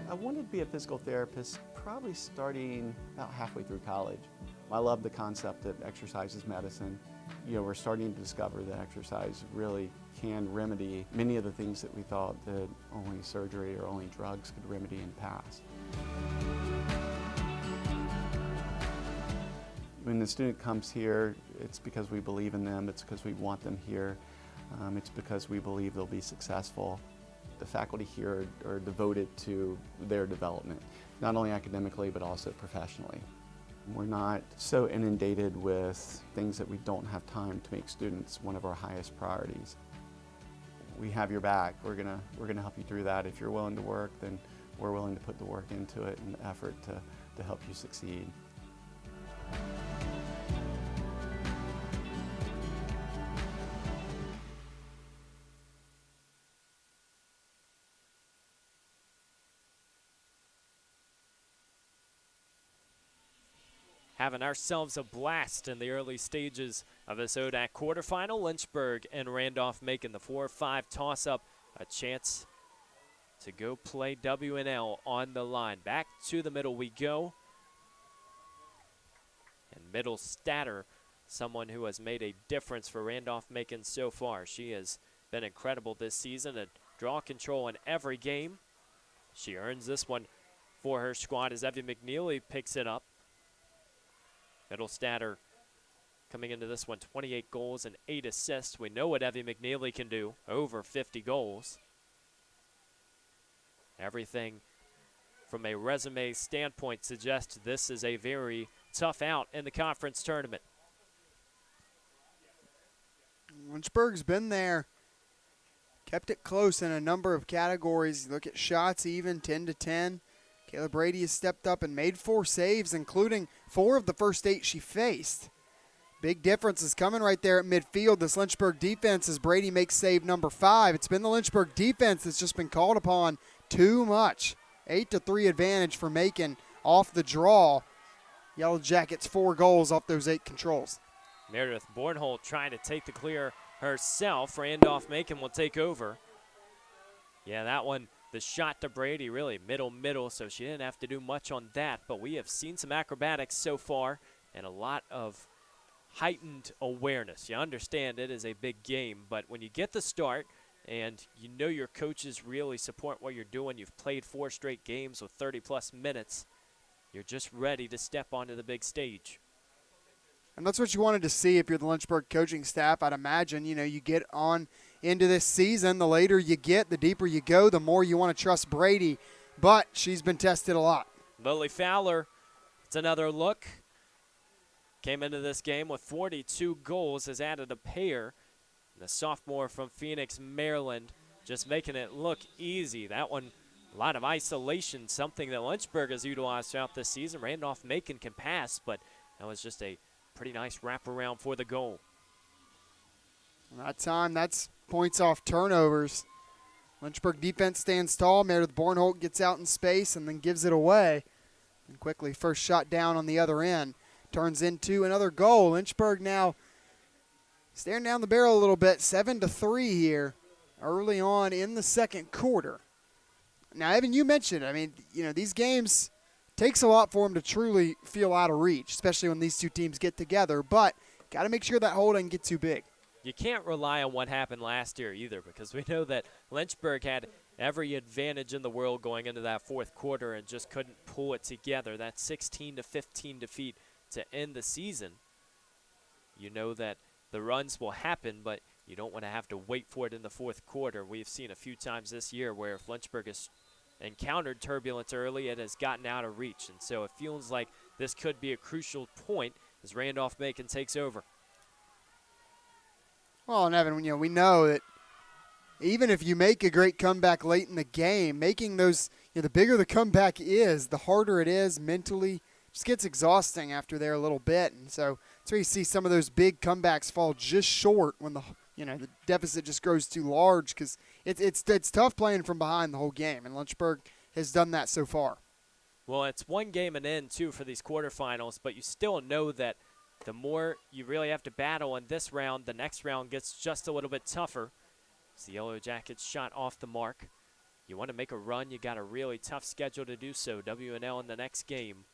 I wanted to be a physical therapist probably starting about halfway through college. I love the concept that exercise is medicine. You know, we're starting to discover that exercise really can remedy many of the things that we thought that only surgery or only drugs could remedy in the past. When the student comes here, it's because we believe in them, it's because we want them here, it's because we believe they'll be successful. The faculty here are devoted to their development, not only academically but also professionally. We're not so inundated with things that we don't have time to make students one of our highest priorities. We have your back. We're gonna help you through that. If you're willing to work, then we're willing to put the work into it and the effort to help you succeed. Having ourselves a blast in the early stages of this ODAC quarterfinal. Lynchburg and Randolph-Macon, the 4-5 toss-up, a chance to go play WNL on the line. Back to the middle we go. And middle statter, someone who has made a difference for Randolph-Macon so far. She has been incredible this season and draw control in every game. She earns this one for her squad as Evie McNeely picks it up. Middle statter coming into this one, 28 goals and 8 assists. We know what Evie McNeely can do, over 50 goals. Everything from a resume standpoint suggests this is a very tough out in the conference tournament. Lynchburg's been there. Kept it close in a number of categories. Look at shots even, 10-10. Kayla Brady has stepped up and made 4 saves, including 4 of the first 8 she faced. Big difference is coming right there at midfield. This Lynchburg defense as Brady makes save number 5. It's been the Lynchburg defense that's just been called upon too much. 8-3 advantage for Macon off the draw. Yellow Jackets 4 goals off those 8 controls. Meredith Bornholt trying to take the clear herself. Randolph-Macon will take over. Yeah, that one, the shot to Brady, really middle, so she didn't have to do much on that. But we have seen some acrobatics so far and a lot of heightened awareness. You understand it is a big game, but when you get the start and you know your coaches really support what you're doing, you've played 4 straight games with 30-plus minutes, you're just ready to step onto the big stage. And that's what you wanted to see if you're the Lynchburg coaching staff. I'd imagine, you get on into this season, the later you get, the deeper you go, the more you want to trust Brady. But she's been tested a lot. Lily Fowler, it's another look. Came into this game with 42 goals, has added a pair. The sophomore from Phoenix, Maryland, just making it look easy. That one, a lot of isolation, something that Lynchburg has utilized throughout this season. Randolph-Macon can pass, but that was just a pretty nice wraparound for the goal. That time, that's points off turnovers. Lynchburg defense stands tall. Meredith Bornholt gets out in space and then gives it away. And quickly, first shot down on the other end. Turns into another goal. Lynchburg now staring down the barrel a little bit. 7-3 here early on in the second quarter. Now, Evan, you mentioned, these games takes a lot for them to truly feel out of reach, especially when these two teams get together. But got to make sure that hole doesn't get too big. You can't rely on what happened last year either, because we know that Lynchburg had every advantage in the world going into that fourth quarter and just couldn't pull it together. That 16-15 defeat to end the season. You know that the runs will happen, but you don't want to have to wait for it in the fourth quarter. We've seen a few times this year where if Lynchburg has encountered turbulence early, it has gotten out of reach. And so it feels like this could be a crucial point as Randolph-Macon takes over. Well, and Evan, we know that even if you make a great comeback late in the game, making those, the bigger the comeback is, the harder it is mentally. Just gets exhausting after there a little bit, and so that's where you see some of those big comebacks fall just short when the deficit just grows too large, because it's tough playing from behind the whole game, and Lynchburg has done that so far. Well, it's one game and in too for these quarterfinals, but you still know that the more you really have to battle in this round, the next round gets just a little bit tougher. It's the Yellow Jackets shot off the mark. You want to make a run, you got a really tough schedule to do so. W&L in the next game,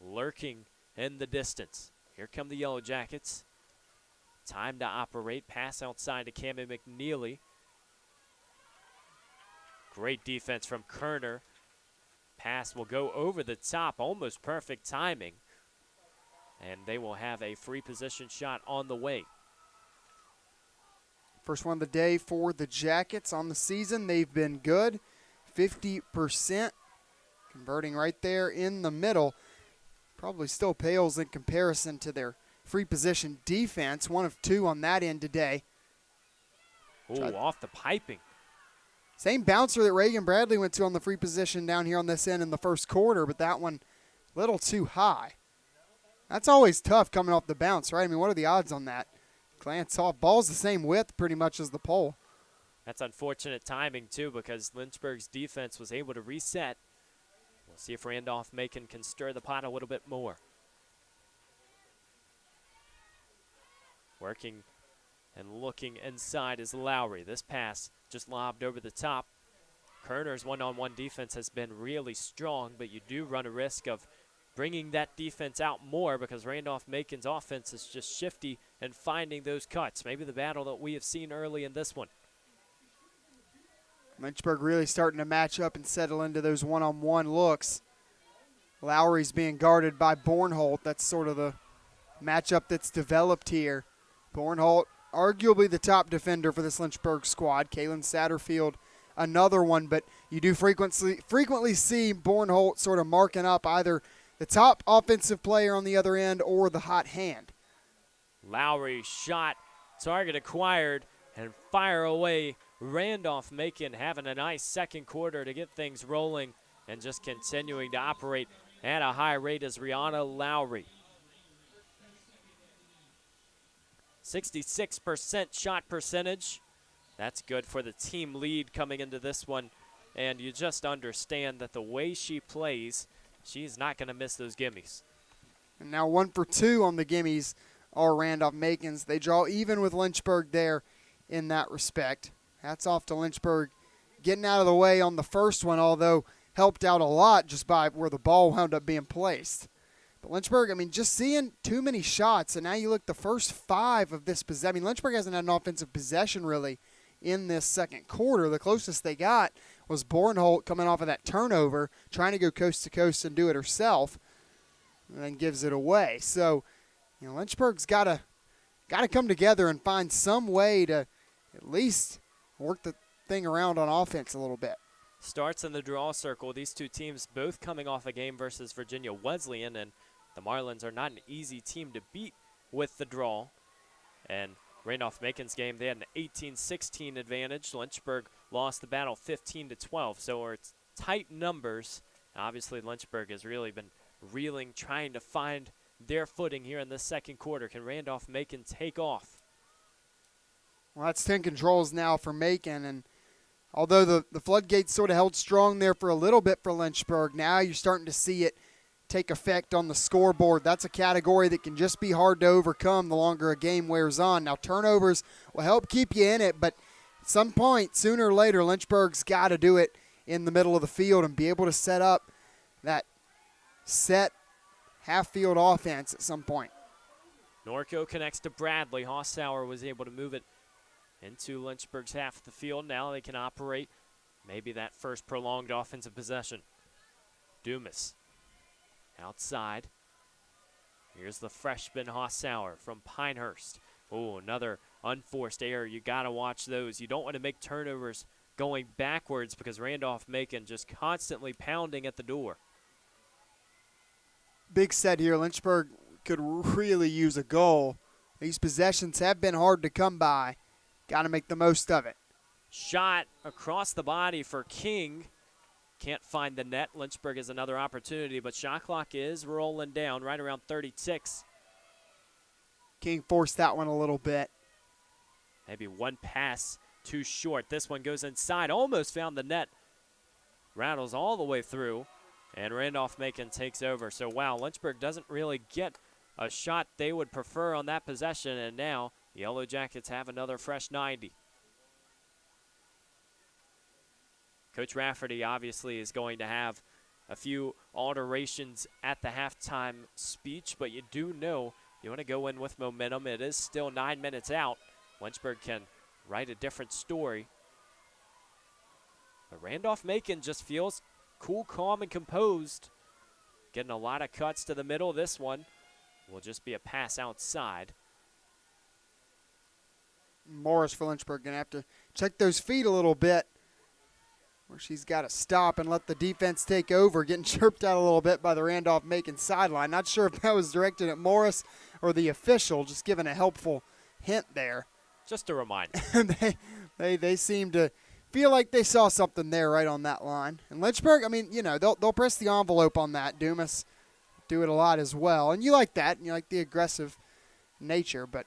lurking in the distance. Here come the Yellow Jackets. Time to operate. Pass outside to Cameron McNeely. Great defense from Kerner. Pass will go over the top. Almost perfect timing. And they will have a free position shot on the way. First one of the day for the Jackets on the season. They've been good. 50%. Converting right there in the middle. Probably still pales in comparison to their free position defense. 1 of 2 on that end today. Ooh, off the piping. Same bouncer that Reagan Bradley went to on the free position down here on this end in the first quarter, but that one a little too high. That's always tough coming off the bounce, right? What are the odds on that? Glance off. Ball's the same width pretty much as the pole. That's unfortunate timing, too, because Lynchburg's defense was able to reset. We'll see if Randolph-Macon can stir the pot a little bit more. Working and looking inside is Lowry. This pass just lobbed over the top. Kerner's one-on-one defense has been really strong, but you do run a risk of bringing that defense out more because Randolph-Macon's offense is just shifty and finding those cuts. Maybe the battle that we have seen early in this one. Lynchburg really starting to match up and settle into those one-on-one looks. Lowry's being guarded by Bornholt. That's sort of the matchup that's developed here. Bornholt, arguably the top defender for this Lynchburg squad. Kalen Satterfield, another one, but you do frequently see Bornholt sort of marking up either the top offensive player on the other end or the hot hand. Lowry shot, target acquired, and fire away. Randolph-Macon having a nice second quarter to get things rolling and just continuing to operate at a high rate as Rihanna Lowry. 66% shot percentage. That's good for the team lead coming into this one. And you just understand that the way she plays, she's not going to miss those gimmies. And now 1 for 2 on the gimmies are Randolph-Macons. They draw even with Lynchburg there in that respect. Hats off to Lynchburg getting out of the way on the first one, although helped out a lot just by where the ball wound up being placed. But Lynchburg, I mean, just seeing too many shots, and now you look the first 5 of this possession. I mean, Lynchburg hasn't had an offensive possession really in this second quarter. The closest they got was Bornholt coming off of that turnover, trying to go coast to coast and do it herself, and then gives it away. So, you know, Lynchburg's got to come together and find some way to at least work the thing around on offense a little bit. Starts in the draw circle. These two teams both coming off a game versus Virginia Wesleyan, and the Marlins are not an easy team to beat with the draw. And Randolph-Macon's game, they had an 18-16 advantage. Lynchburg lost the battle 15-12, so it's tight numbers. And obviously, Lynchburg has really been reeling, trying to find their footing here in this second quarter. Can Randolph-Macon take off? Well, that's 10 controls now for Macon, and although the floodgates sort of held strong there for a little bit for Lynchburg, now you're starting to see it take effect on the scoreboard. That's a category that can just be hard to overcome the longer a game wears on. Now, turnovers will help keep you in it, but at some point, sooner or later, Lynchburg's got to do it in the middle of the field and be able to set up that set half-field offense at some point. Norco connects to Bradley. Hossauer was able to move it into Lynchburg's half of the field. Now they can operate maybe that first prolonged offensive possession. Dumas outside. Here's the freshman Hossauer from Pinehurst. Oh, another unforced error. You got to watch those. You don't want to make turnovers going backwards because Randolph-Macon just constantly pounding at the door. Big set here. Lynchburg could really use a goal. These possessions have been hard to come by. Got to make the most of it. Shot across the body for King. Can't find the net. Lynchburg has another opportunity, but shot clock is rolling down right around 36. King forced that one a little bit. Maybe one pass too short. This one goes inside. Almost found the net. Rattles all the way through, and Randolph-Macon takes over. So, wow, Lynchburg doesn't really get a shot they would prefer on that possession, and now Yellow Jackets have another fresh 90. Coach Rafferty obviously is going to have a few alterations at the halftime speech, but you do know you want to go in with momentum. It is still 9 minutes out. Lynchburg can write a different story. But Randolph-Macon just feels cool, calm, and composed. Getting a lot of cuts to the middle. This one will just be a pass outside. Morris for Lynchburg going to have to check those feet a little bit, where she's got to stop and let the defense take over, getting chirped out a little bit by the Randolph-Macon sideline. Not sure if that was directed at Morris or the official, just giving a helpful hint there. Just a reminder. they seem to feel like they saw something there right on that line. And Lynchburg, I mean, you know, they'll press the envelope on that. Dumas do it a lot as well. And you like that, and you like the aggressive nature, but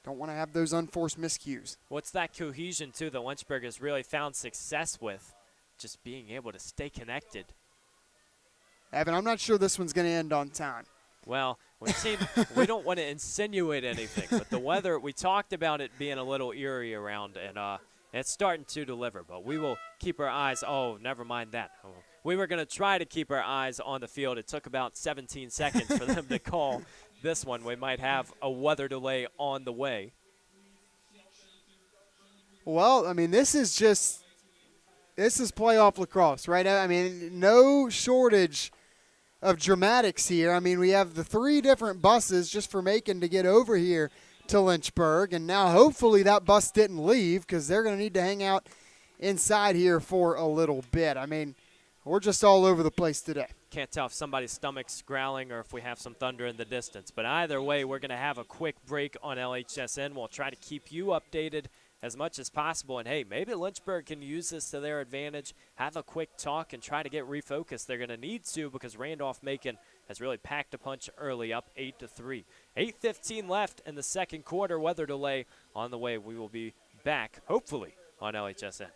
don't want to have those unforced miscues. What's that cohesion, too, that Lynchburg has really found success with? Just being able to stay connected. Evan, I'm not sure this one's going to end on time. Well, we don't want to insinuate anything, but the weather, we talked about it being a little eerie around, and it's starting to deliver. But we will keep our eyes. Oh, never mind that. we were going to try to keep our eyes on the field. It took about 17 seconds for them to call this one. We might have a weather delay on the way. Well, I mean, this is playoff lacrosse, right? I mean, no shortage of dramatics here. I mean, we have the 3 different buses just for Macon to get over here to Lynchburg, and now hopefully that bus didn't leave because they're going to need to hang out inside here for a little bit. I mean, we're just all over the place today. Can't tell if somebody's stomach's growling or if we have some thunder in the distance. But either way, we're going to have a quick break on LHSN. We'll try to keep you updated as much as possible. And, hey, maybe Lynchburg can use this to their advantage, have a quick talk, and try to get refocused. They're going to need to because Randolph-Macon has really packed a punch early, up 8-3. 8:15 left in the second quarter. Weather delay on the way. We will be back, hopefully, on LHSN.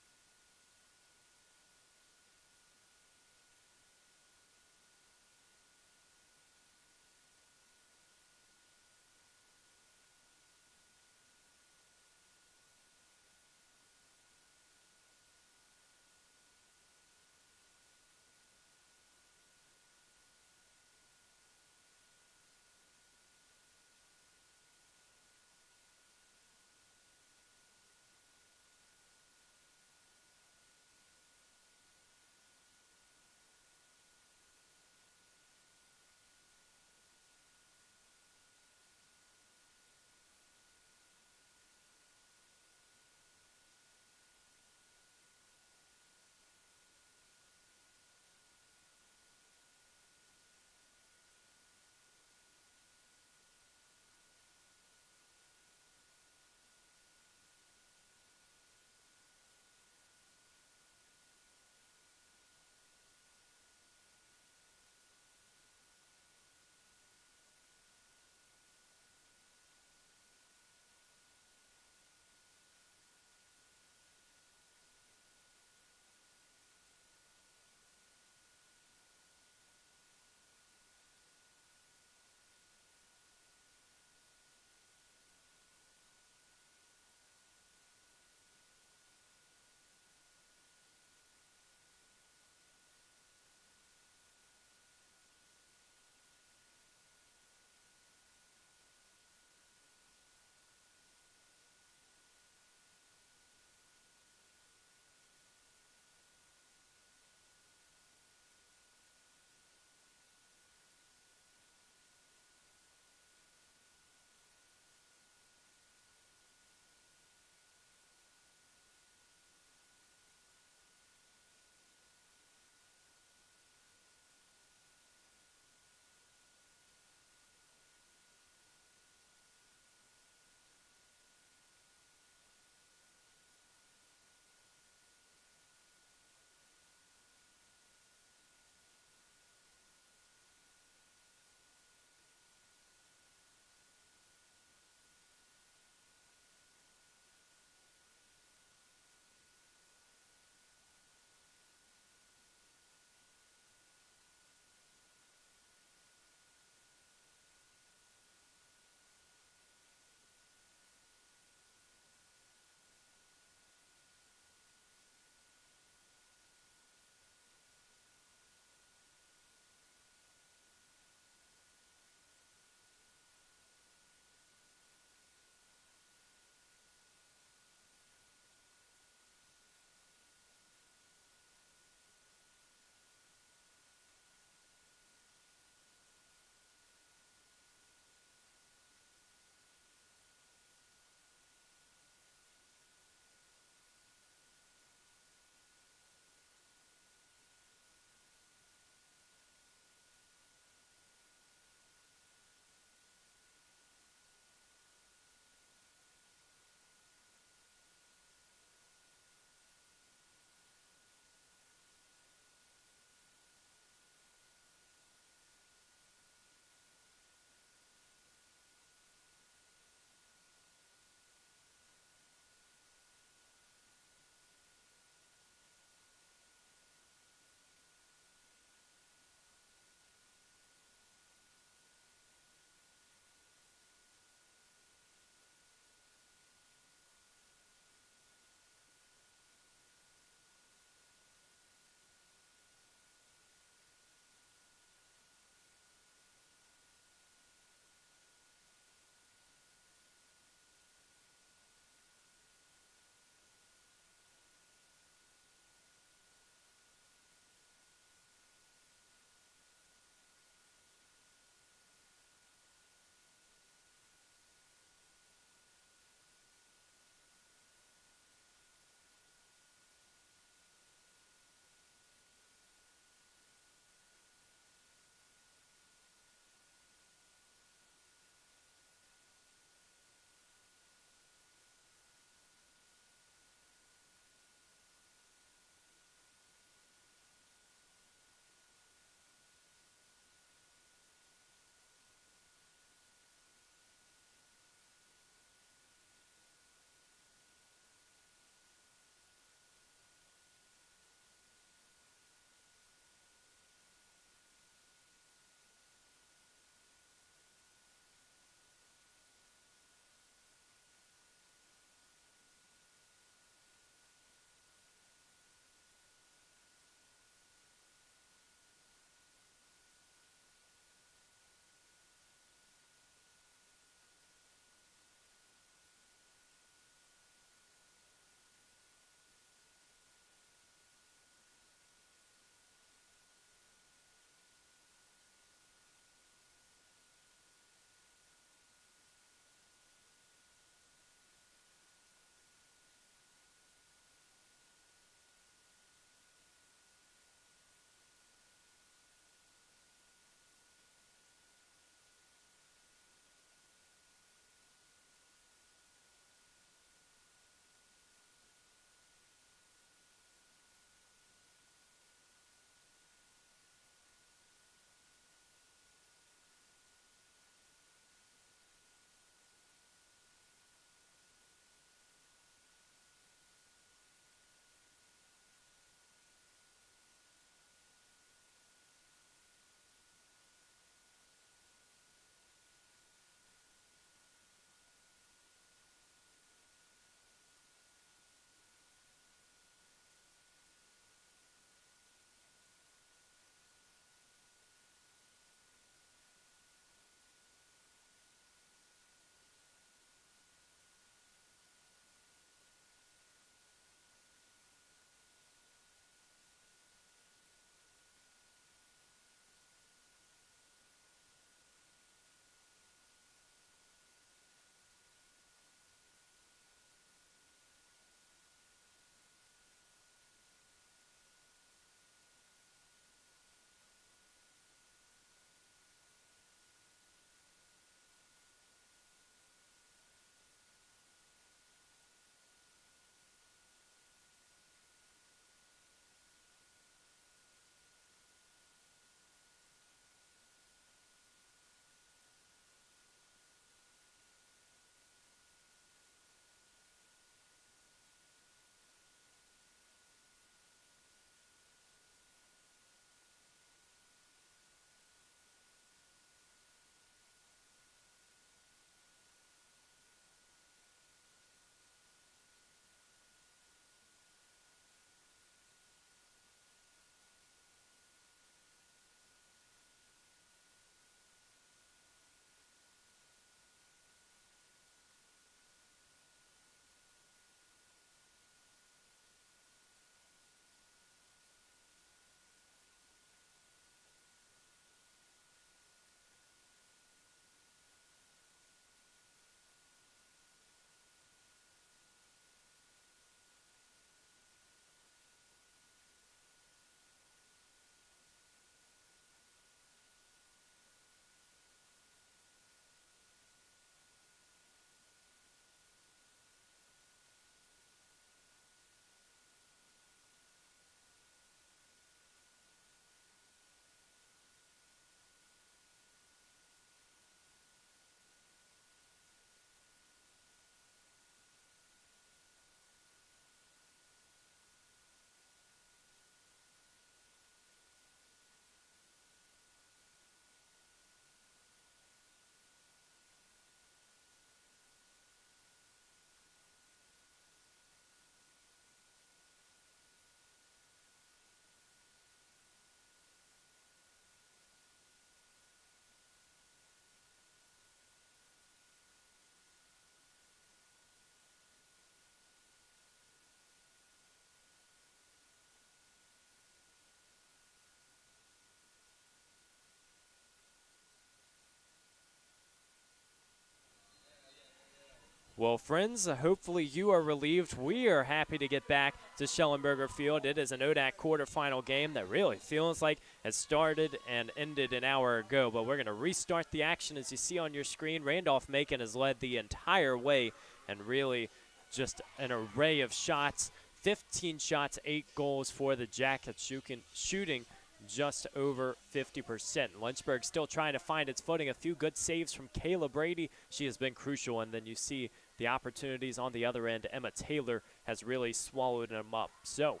Well, friends, hopefully you are relieved. We are happy to get back to Schellenberger Field. It is an ODAC quarterfinal game that really feels like it started and ended an hour ago, but we're going to restart the action. As you see on your screen, Randolph-Macon has led the entire way, and really just an array of shots. 15 shots, 8 goals for the Jackets, shooting just over 50%. Lynchburg still trying to find its footing. A few good saves from Kayla Brady. She has been crucial, and then you see the opportunities on the other end. Emma Taylor has really swallowed them up. So,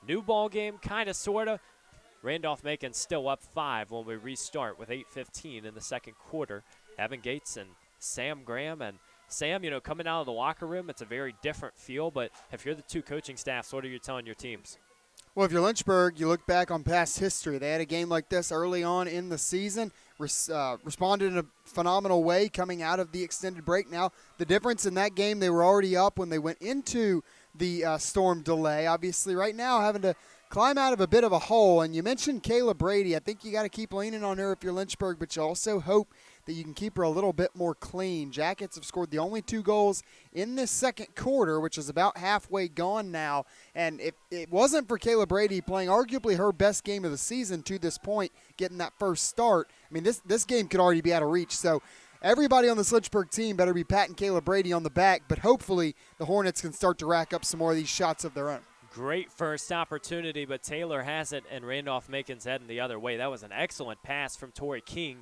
new ball game, kind of, sort of. Randolph-Macon still up 5 when we restart with 8:15 in the second quarter. Evan Gates and Sam Graham. And Sam, you know, coming out of the locker room, it's a very different feel. But if you're the two coaching staffs, what are you telling your teams? Well, if you're Lynchburg, you look back on past history. They had a game like this early on in the season, responded in a phenomenal way coming out of the extended break. Now, the difference in that game, they were already up when they went into the storm delay. Obviously, right now, having to climb out of a bit of a hole. And you mentioned Kayla Brady. I think you got to keep leaning on her if you're Lynchburg, but you also hope that you can keep her a little bit more clean. Jackets have scored the only 2 goals in this second quarter, which is about halfway gone now. And if it wasn't for Kayla Brady playing arguably her best game of the season to this point, getting that first start, I mean, this game could already be out of reach. So everybody on this Lynchburg team better be patting Kayla Brady on the back, but hopefully the Hornets can start to rack up some more of these shots of their own. Great first opportunity, but Taylor has it, and Randolph-Macon's heading the other way. That was an excellent pass from Tori King.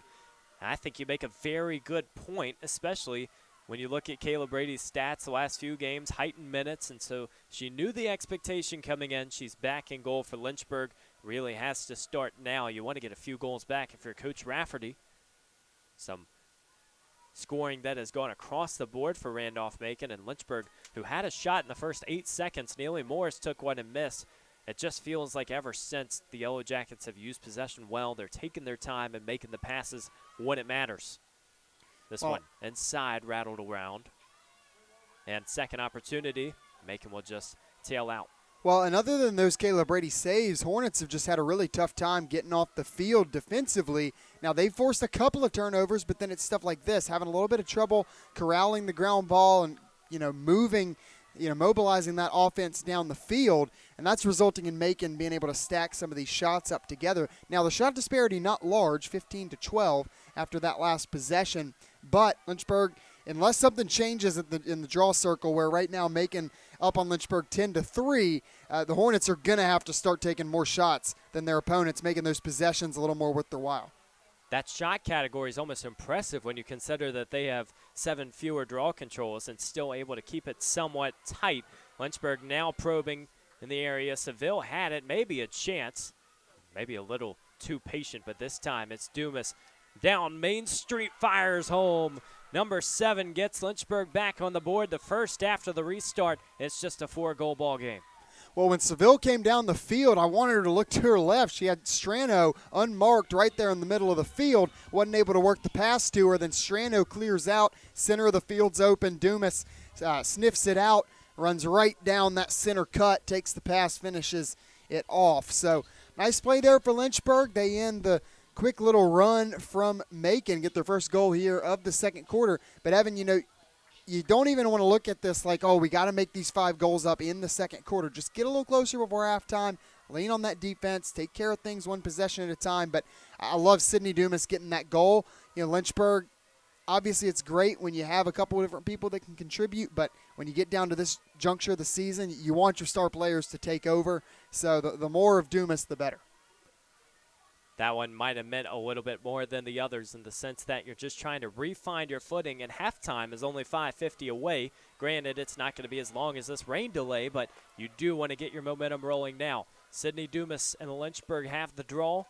I think you make a very good point, especially when you look at Kayla Brady's stats the last few games, heightened minutes, and so she knew the expectation coming in. She's back in goal for Lynchburg. Really has to start now. You want to get a few goals back if you're Coach Rafferty. Some scoring that has gone across the board for Randolph-Macon, and Lynchburg, who had a shot in the first 8 seconds. Neely Morris took one and missed. It just feels like ever since the Yellow Jackets have used possession well, they're taking their time and making the passes when it matters. This one inside, rattled around. And second opportunity, Macon will just tail out. Well, and other than those Kayla Brady saves, Hornets have just had a really tough time getting off the field defensively. Now, they've forced a couple of turnovers, but then it's stuff like this, having a little bit of trouble corralling the ground ball and, moving, mobilizing that offense down the field, and that's resulting in Macon being able to stack some of these shots up together. Now, the shot disparity not large, 15-12 after that last possession, but Lynchburg, unless something changes in the draw circle where right now Macon up on Lynchburg 10-3, the Hornets are going to have to start taking more shots than their opponents, making those possessions a little more worth their while. That shot category is almost impressive when you consider that they have 7 fewer draw controls and still able to keep it somewhat tight. Lynchburg now probing in the area. Seville had it, maybe a chance, maybe a little too patient, but this time it's Dumas down Main Street, fires home. Number 7 gets Lynchburg back on the board. The first after the restart. It's just a 4-goal ball game. Well, when Seville came down the field, I wanted her to look to her left. She had Strano unmarked right there in the middle of the field. Wasn't able to work the pass to her. Then Strano clears out. Center of the field's open. Dumas sniffs it out, runs right down that center cut, takes the pass, finishes it off. So nice play there for Lynchburg. They end the quick little run from Macon, get their first goal here of the second quarter. But, Evan, you don't even want to look at this like, oh, we got to make these 5 goals up in the second quarter. Just get a little closer before halftime, lean on that defense, take care of things one possession at a time. But I love Sydney Dumas getting that goal. Lynchburg, obviously it's great when you have a couple of different people that can contribute, but when you get down to this juncture of the season, you want your star players to take over. So the more of Dumas, the better. That one might have meant a little bit more than the others in the sense that you're just trying to refine your footing, and halftime is only 5:50 away. Granted, it's not going to be as long as this rain delay, but you do want to get your momentum rolling now. Sydney Dumas and Lynchburg have the draw.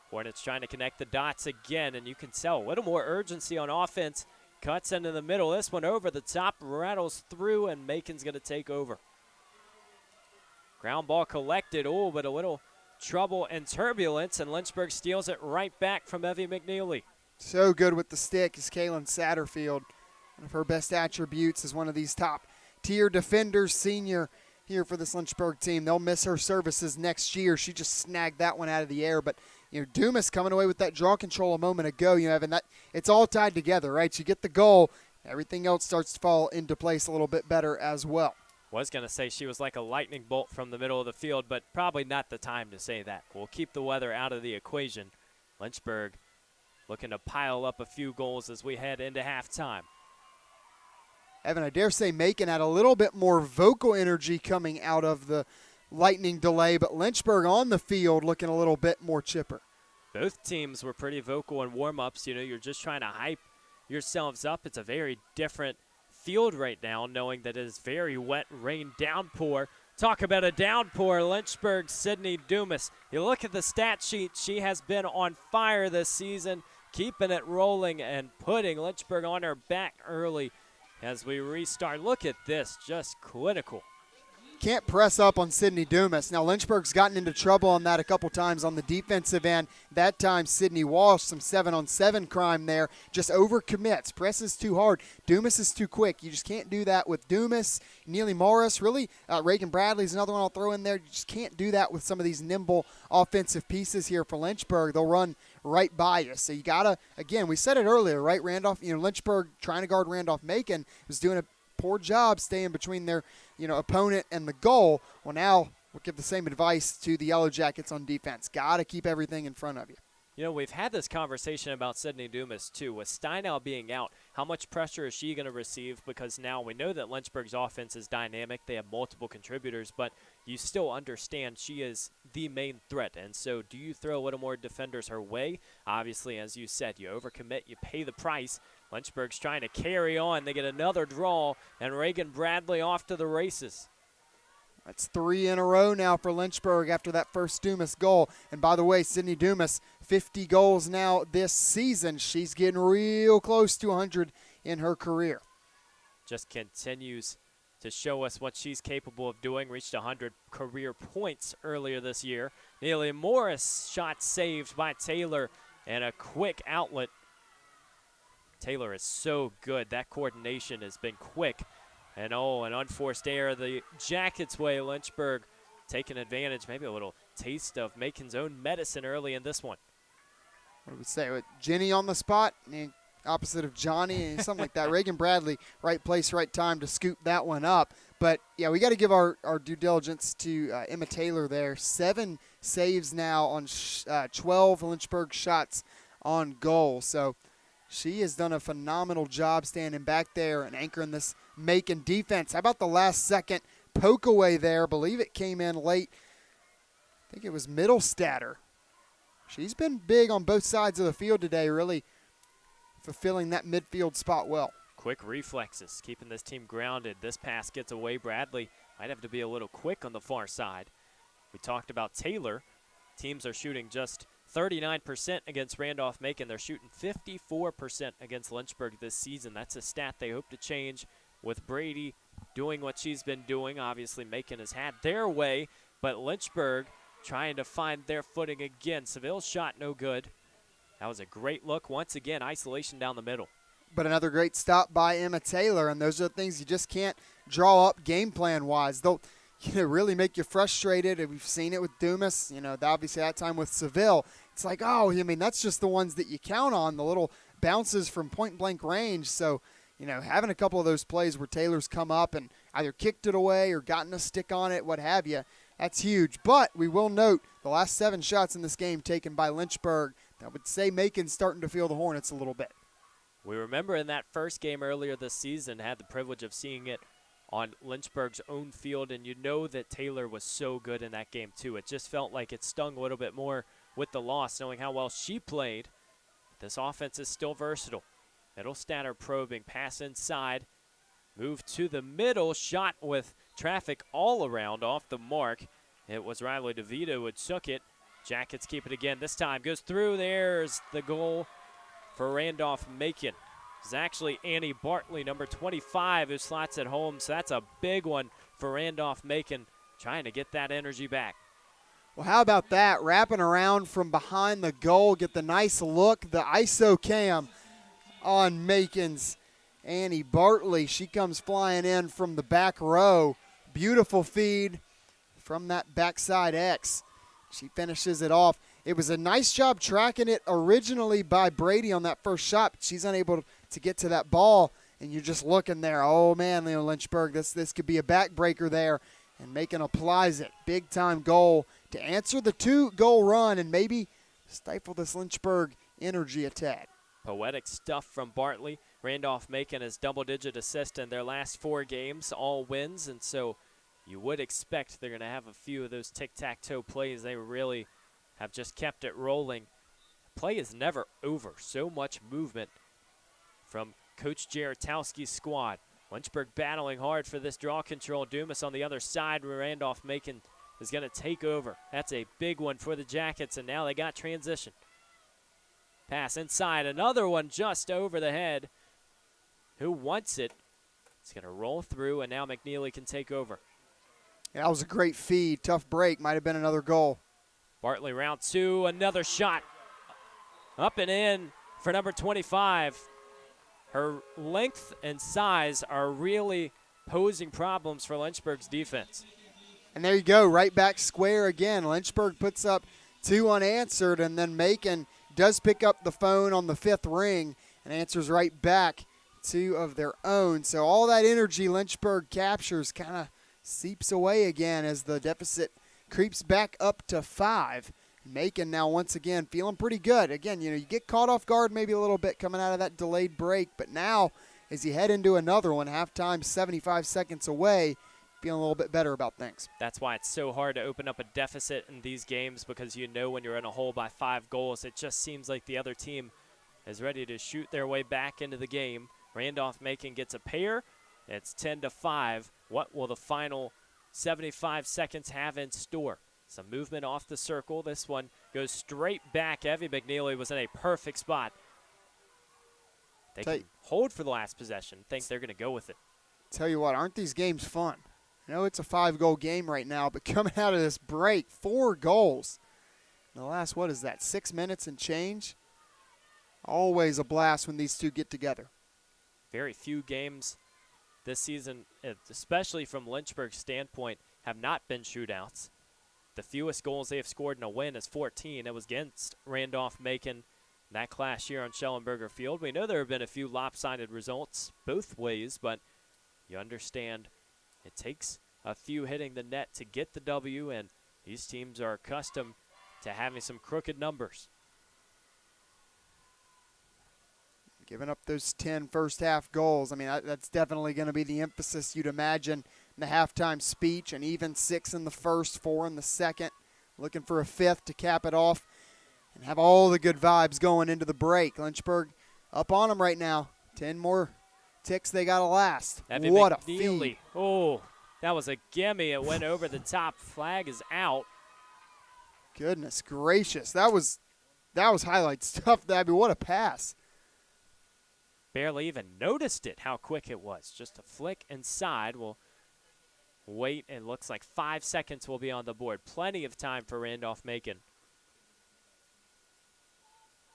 Hornets trying to connect the dots again, and you can tell a little more urgency on offense. Cuts into the middle. This one over the top, rattles through, and Macon's going to take over. Ground ball collected. Oh, but a little trouble and turbulence, and Lynchburg steals it right back from Evie McNeely. So good with the stick is Kaylin Satterfield. One of her best attributes is one of these top-tier defenders, senior here for this Lynchburg team. They'll miss her services next year. She just snagged that one out of the air. But, Dumas coming away with that draw control a moment ago, Evan, that it's all tied together, right? You get the goal, everything else starts to fall into place a little bit better as well. Was going to say she was like a lightning bolt from the middle of the field, but probably not the time to say that. We'll keep the weather out of the equation. Lynchburg looking to pile up a few goals as we head into halftime. Evan, I dare say Macon had a little bit more vocal energy coming out of the lightning delay, but Lynchburg on the field looking a little bit more chipper. Both teams were pretty vocal in warm-ups. You know, you're just trying to hype yourselves up. It's a very different field right now, knowing that it is very wet rain downpour. Talk about a downpour. Lynchburg, Sydney Dumas. You look at the stat sheet. She has been on fire this season, keeping it rolling and putting Lynchburg on her back early as we restart. Look at this, just critical. Can't press up on Sydney Dumas. Now, Lynchburg's gotten into trouble on that a couple times on the defensive end. That time, Sydney Walsh, some 7-on-7 crime there, just overcommits, presses too hard. Dumas is too quick. You just can't do that with Dumas. Neely Morris, really, Reagan Bradley's another one I'll throw in there. You just can't do that with some of these nimble offensive pieces here for Lynchburg. They'll run right by you. So you got to, again, we said it earlier, right, Randolph? You know, Lynchburg trying to guard Randolph-Macon was doing a poor job staying between their opponent and the goal. Well, now we'll give the same advice to the Yellow Jackets on defense. Got to keep everything in front of you. You know, we've had this conversation about Sydney Dumas, too. With Steinau being out, how much pressure is she going to receive? Because now we know that Lynchburg's offense is dynamic. They have multiple contributors, but you still understand she is the main threat. And so do you throw a little more defenders her way? Obviously, as you said, you overcommit, you pay the price. Lynchburg's trying to carry on. They get another draw, and Reagan Bradley off to the races. That's 3 in a row now for Lynchburg after that first Dumas goal. And by the way, Sydney Dumas, 50 goals now this season. She's getting real close to 100 in her career. Just continues to show us what she's capable of doing. Reached 100 career points earlier this year. Neely Morris shot saved by Taylor and a quick outlet. Taylor is so good. That coordination has been quick. And an unforced error the Jackets' way. Lynchburg taking advantage, maybe a little taste of Macon's own medicine early in this one. What do we say? With Jenny on the spot, opposite of Johnny, something like that. Reagan Bradley, right place, right time to scoop that one up. But, yeah, we got to give our due diligence to Emma Taylor there. 7 saves now on 12 Lynchburg shots on goal. So she has done a phenomenal job standing back there and anchoring this Macon defense. How about the last second poke away there? I believe it came in late. I think it was Middlestatter. She's been big on both sides of the field today, really fulfilling that midfield spot well. Quick reflexes, keeping this team grounded. This pass gets away. Bradley might have to be a little quick on the far side. We talked about Taylor. Teams are shooting just 39% against Randolph-Macon. They're shooting 54% against Lynchburg this season. That's a stat they hope to change with Brady doing what she's been doing. Obviously, Macon has had their way, but Lynchburg trying to find their footing again. Seville's shot no good. That was a great look. Once again, isolation down the middle. But another great stop by Emma Taylor, and those are the things you just can't draw up game plan-wise. They'll really make you frustrated. We've seen it with Dumas, obviously that time with Seville. It's like, that's just the ones that you count on, the little bounces from point-blank range. So, having a couple of those plays where Taylor's come up and either kicked it away or gotten a stick on it, what have you, that's huge. But we will note the last 7 shots in this game taken by Lynchburg. I would say Macon's starting to feel the Hornets a little bit. We remember in that first game earlier this season, had the privilege of seeing it on Lynchburg's own field, and you know that Taylor was so good in that game too. It just felt like it stung a little bit more with the loss, knowing how well she played. This offense is still versatile. Middlestatter probing, pass inside, move to the middle, shot with traffic all around off the mark. It was Riley DeVito who took it. Jackets keep it again. This time goes through. There's the goal for Randolph-Macon. It's actually Annie Bartley, number 25, who slots it home. So that's a big one for Randolph-Macon, trying to get that energy back. Well, how about that? Wrapping around from behind the goal, get the nice look, the ISO cam on Macon's Annie Bartley. She comes flying in from the back row. Beautiful feed from that backside X. She finishes it off. It was a nice job tracking it originally by Brady on that first shot, but she's unable to get to that ball and you're just looking there. Oh, man, Lynchburg, this could be a backbreaker there. And Macon applies it. Big-time goal to answer the 2-goal run and maybe stifle this Lynchburg energy attack. Poetic stuff from Bartley. Randolph-Macon has double-digit assists in their last 4 games, all wins, and so you would expect they're going to have a few of those tic-tac-toe plays. They really have just kept it rolling. Play is never over. So much movement from Coach Jaratowski's squad. Lynchburg battling hard for this draw control. Dumas on the other side. Randolph-Macon is going to take over. That's a big one for the Jackets, and now they got transition. Pass inside. Another one just over the head. Who wants it? It's going to roll through, and now McNeely can take over. Yeah, that was a great feed. Tough break. Might have been another goal. Bartley round 2. Another shot. Up and in for number 25. Her length and size are really posing problems for Lynchburg's defense. And there you go, right back square again. Lynchburg puts up 2 unanswered, and then Macon does pick up the phone on the 5th ring and answers right back 2 of their own. So all that energy Lynchburg captures kind of seeps away again as the deficit creeps back up to 5. Macon now once again feeling pretty good. Again, you get caught off guard maybe a little bit coming out of that delayed break, but now as you head into another one, halftime 75 seconds away, feeling a little bit better about things. That's why it's so hard to open up a deficit in these games, because when you're in a hole by 5 goals, it just seems like the other team is ready to shoot their way back into the game. Randolph-Macon gets a pair. It's 10-5. What will the final 75 seconds have in store? Some movement off the circle. This one goes straight back. Evie McNeely was in a perfect spot. They can hold for the last possession. Think they're going to go with it. Tell you what, aren't these games fun? I know it's a 5-goal game right now, but coming out of this break, 4 goals. In the last, 6 minutes and change? Always a blast when these two get together. Very few games this season, especially from Lynchburg's standpoint, have not been shootouts. The fewest goals they have scored in a win is 14. It was against Randolph-Macon, that clash here on Schellenberger Field. We know there have been a few lopsided results both ways, but you understand it takes a few hitting the net to get the W, and these teams are accustomed to having some crooked numbers. Giving up those 10 first-half goals, I mean, that's definitely going to be the emphasis you'd imagine in the halftime speech, and even 6 in the first, 4 in the second. Looking for a 5th to cap it off and have all the good vibes going into the break. Lynchburg up on them right now. 10 more ticks they got to last. Evie What McNeely. a feed. Oh, that was a gimme. It went over the top. Flag is out. Goodness gracious. That was highlight stuff. I mean, what a pass. Barely even noticed it, how quick it was. Just a flick inside. We'll wait, and looks like 5 seconds will be on the board. Plenty of time for Randolph-Macon.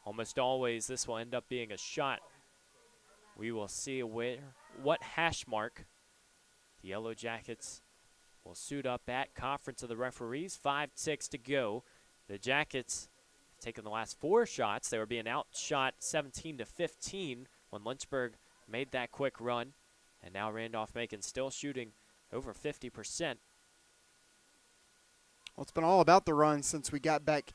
Almost always this will end up being a shot. We will see what hash mark the Yellow Jackets will suit up at. Conference of the referees, 5-6 to go. The Jackets have taken the last 4 shots. They were being outshot 17-15 when Lynchburg made that quick run. And now Randolph-Macon still shooting over 50%. Well, it's been all about the run since we got back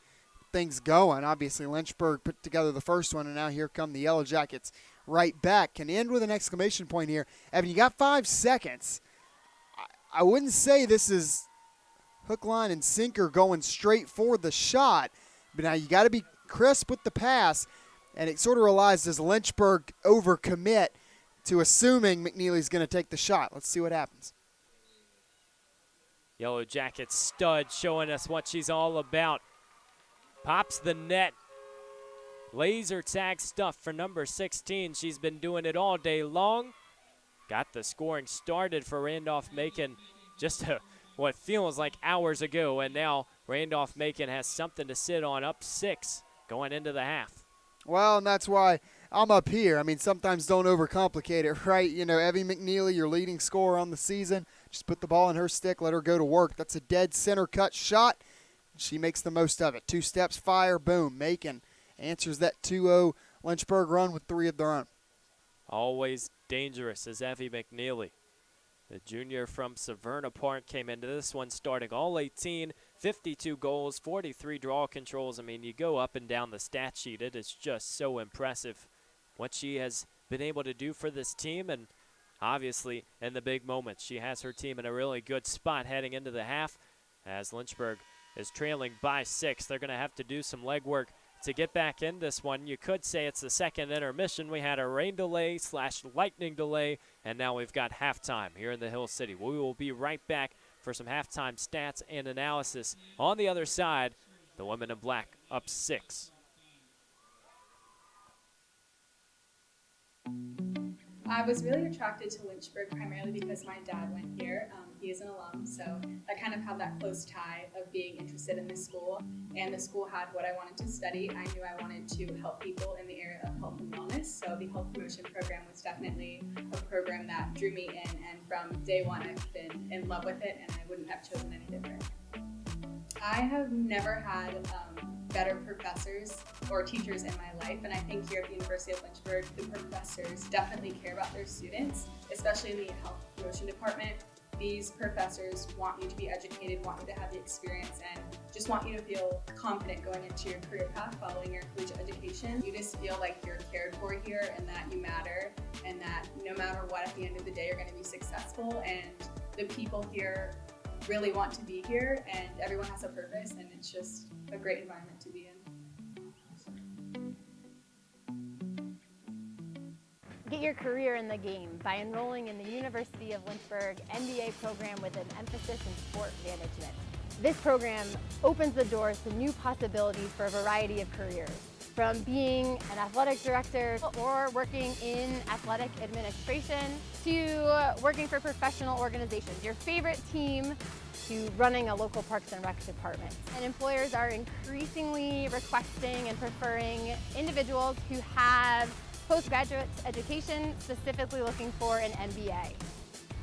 things going. Obviously, Lynchburg put together the first one, and now here come the Yellow Jackets right back. Can end with an exclamation point here. Evan, you got 5 seconds. I wouldn't say this is hook, line, and sinker going straight for the shot, but now you got to be crisp with the pass, and it sort of relies, does Lynchburg overcommit to assuming McNeely's going to take the shot? Let's see what happens. Yellow Jacket stud showing us what she's all about. Pops the net. Laser tag stuff for number 16. She's been doing it all day long. Got the scoring started for Randolph-Macon just what feels like hours ago, and now Randolph-Macon has something to sit on, up 6 going into the half. Well, and that's why I'm up here. I mean, sometimes don't overcomplicate it, right? You know, Evie McNeely, your leading scorer on the season, just put the ball in her stick, let her go to work. That's a dead center cut shot. She makes the most of it. 2 steps, fire, boom. Macon answers that 2-0 Lynchburg run with 3 of their own. Always dangerous as Evie McNeely. The junior from Severna Park came into this one starting all 18, 52 goals, 43 draw controls. I mean, you go up and down the stat sheet. It is just so impressive what she has been able to do for this team. And obviously, in the big moments, she has her team in a really good spot heading into the half. As Lynchburg is trailing by 6, they're going to have to do some legwork to get back in this one. You could say it's the second intermission. We had a rain delay / lightning delay, and now we've got halftime here in the Hill City. We will be right back for some halftime stats and analysis. On the other side, the women in black up 6. I was really attracted to Lynchburg primarily because my dad went here. He is an alum, so I kind of have that close tie of being interested in this school. And the school had what I wanted to study. I knew I wanted to help people in the area of health and wellness, so the health promotion program was definitely a program that drew me in. And from day one, I've been in love with it, and I wouldn't have chosen any different. I have never had better professors or teachers in my life, and I think here at the University of Lynchburg, the professors definitely care about their students, especially in the health promotion department. These professors want you to be educated, want you to have the experience, and just want you to feel confident going into your career path following your collegiate education. You just feel like you're cared for here and that you matter, and that no matter what, at the end of the day, you're going to be successful. And the people here really want to be here, and everyone has a purpose, and it's just a great environment to be in. Get your career in the game by enrolling in the University of Lynchburg MBA program with an emphasis in sport management. This program opens the doors to new possibilities for a variety of careers, from being an athletic director or working in athletic administration to working for professional organizations, your favorite team, to running a local Parks and Rec department. And employers are increasingly requesting and preferring individuals who have postgraduate education, specifically looking for an MBA.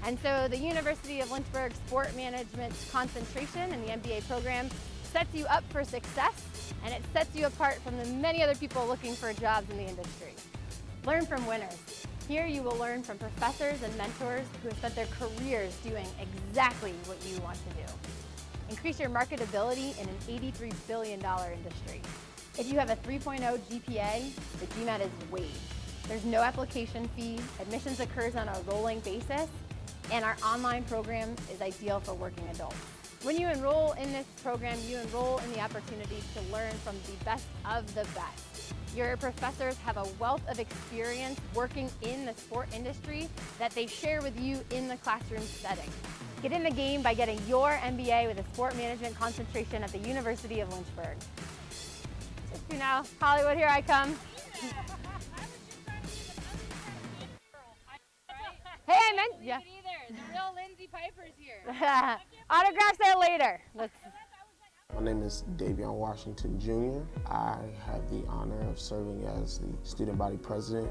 And so the University of Lynchburg Sport Management concentration in the MBA program sets you up for success, and it sets you apart from the many other people looking for jobs in the industry. Learn from winners. Here you will learn from professors and mentors who have spent their careers doing exactly what you want to do. Increase your marketability in an $83 billion industry. If you have a 3.0 GPA, the GMAT is waived. There's no application fee, admissions occurs on a rolling basis, and our online program is ideal for working adults. When you enroll in this program, you enroll in the opportunity to learn from the best of the best. Your professors have a wealth of experience working in the sport industry that they share with you in the classroom setting. Get in the game by getting your MBA with a sport management concentration at the University of Lynchburg. Just, you know, Hollywood, here I come. Hey, I meant, yeah. The real Lindsay Piper's here. Autographs there later. My name is Davion Washington Jr. I have the honor of serving as the student body president.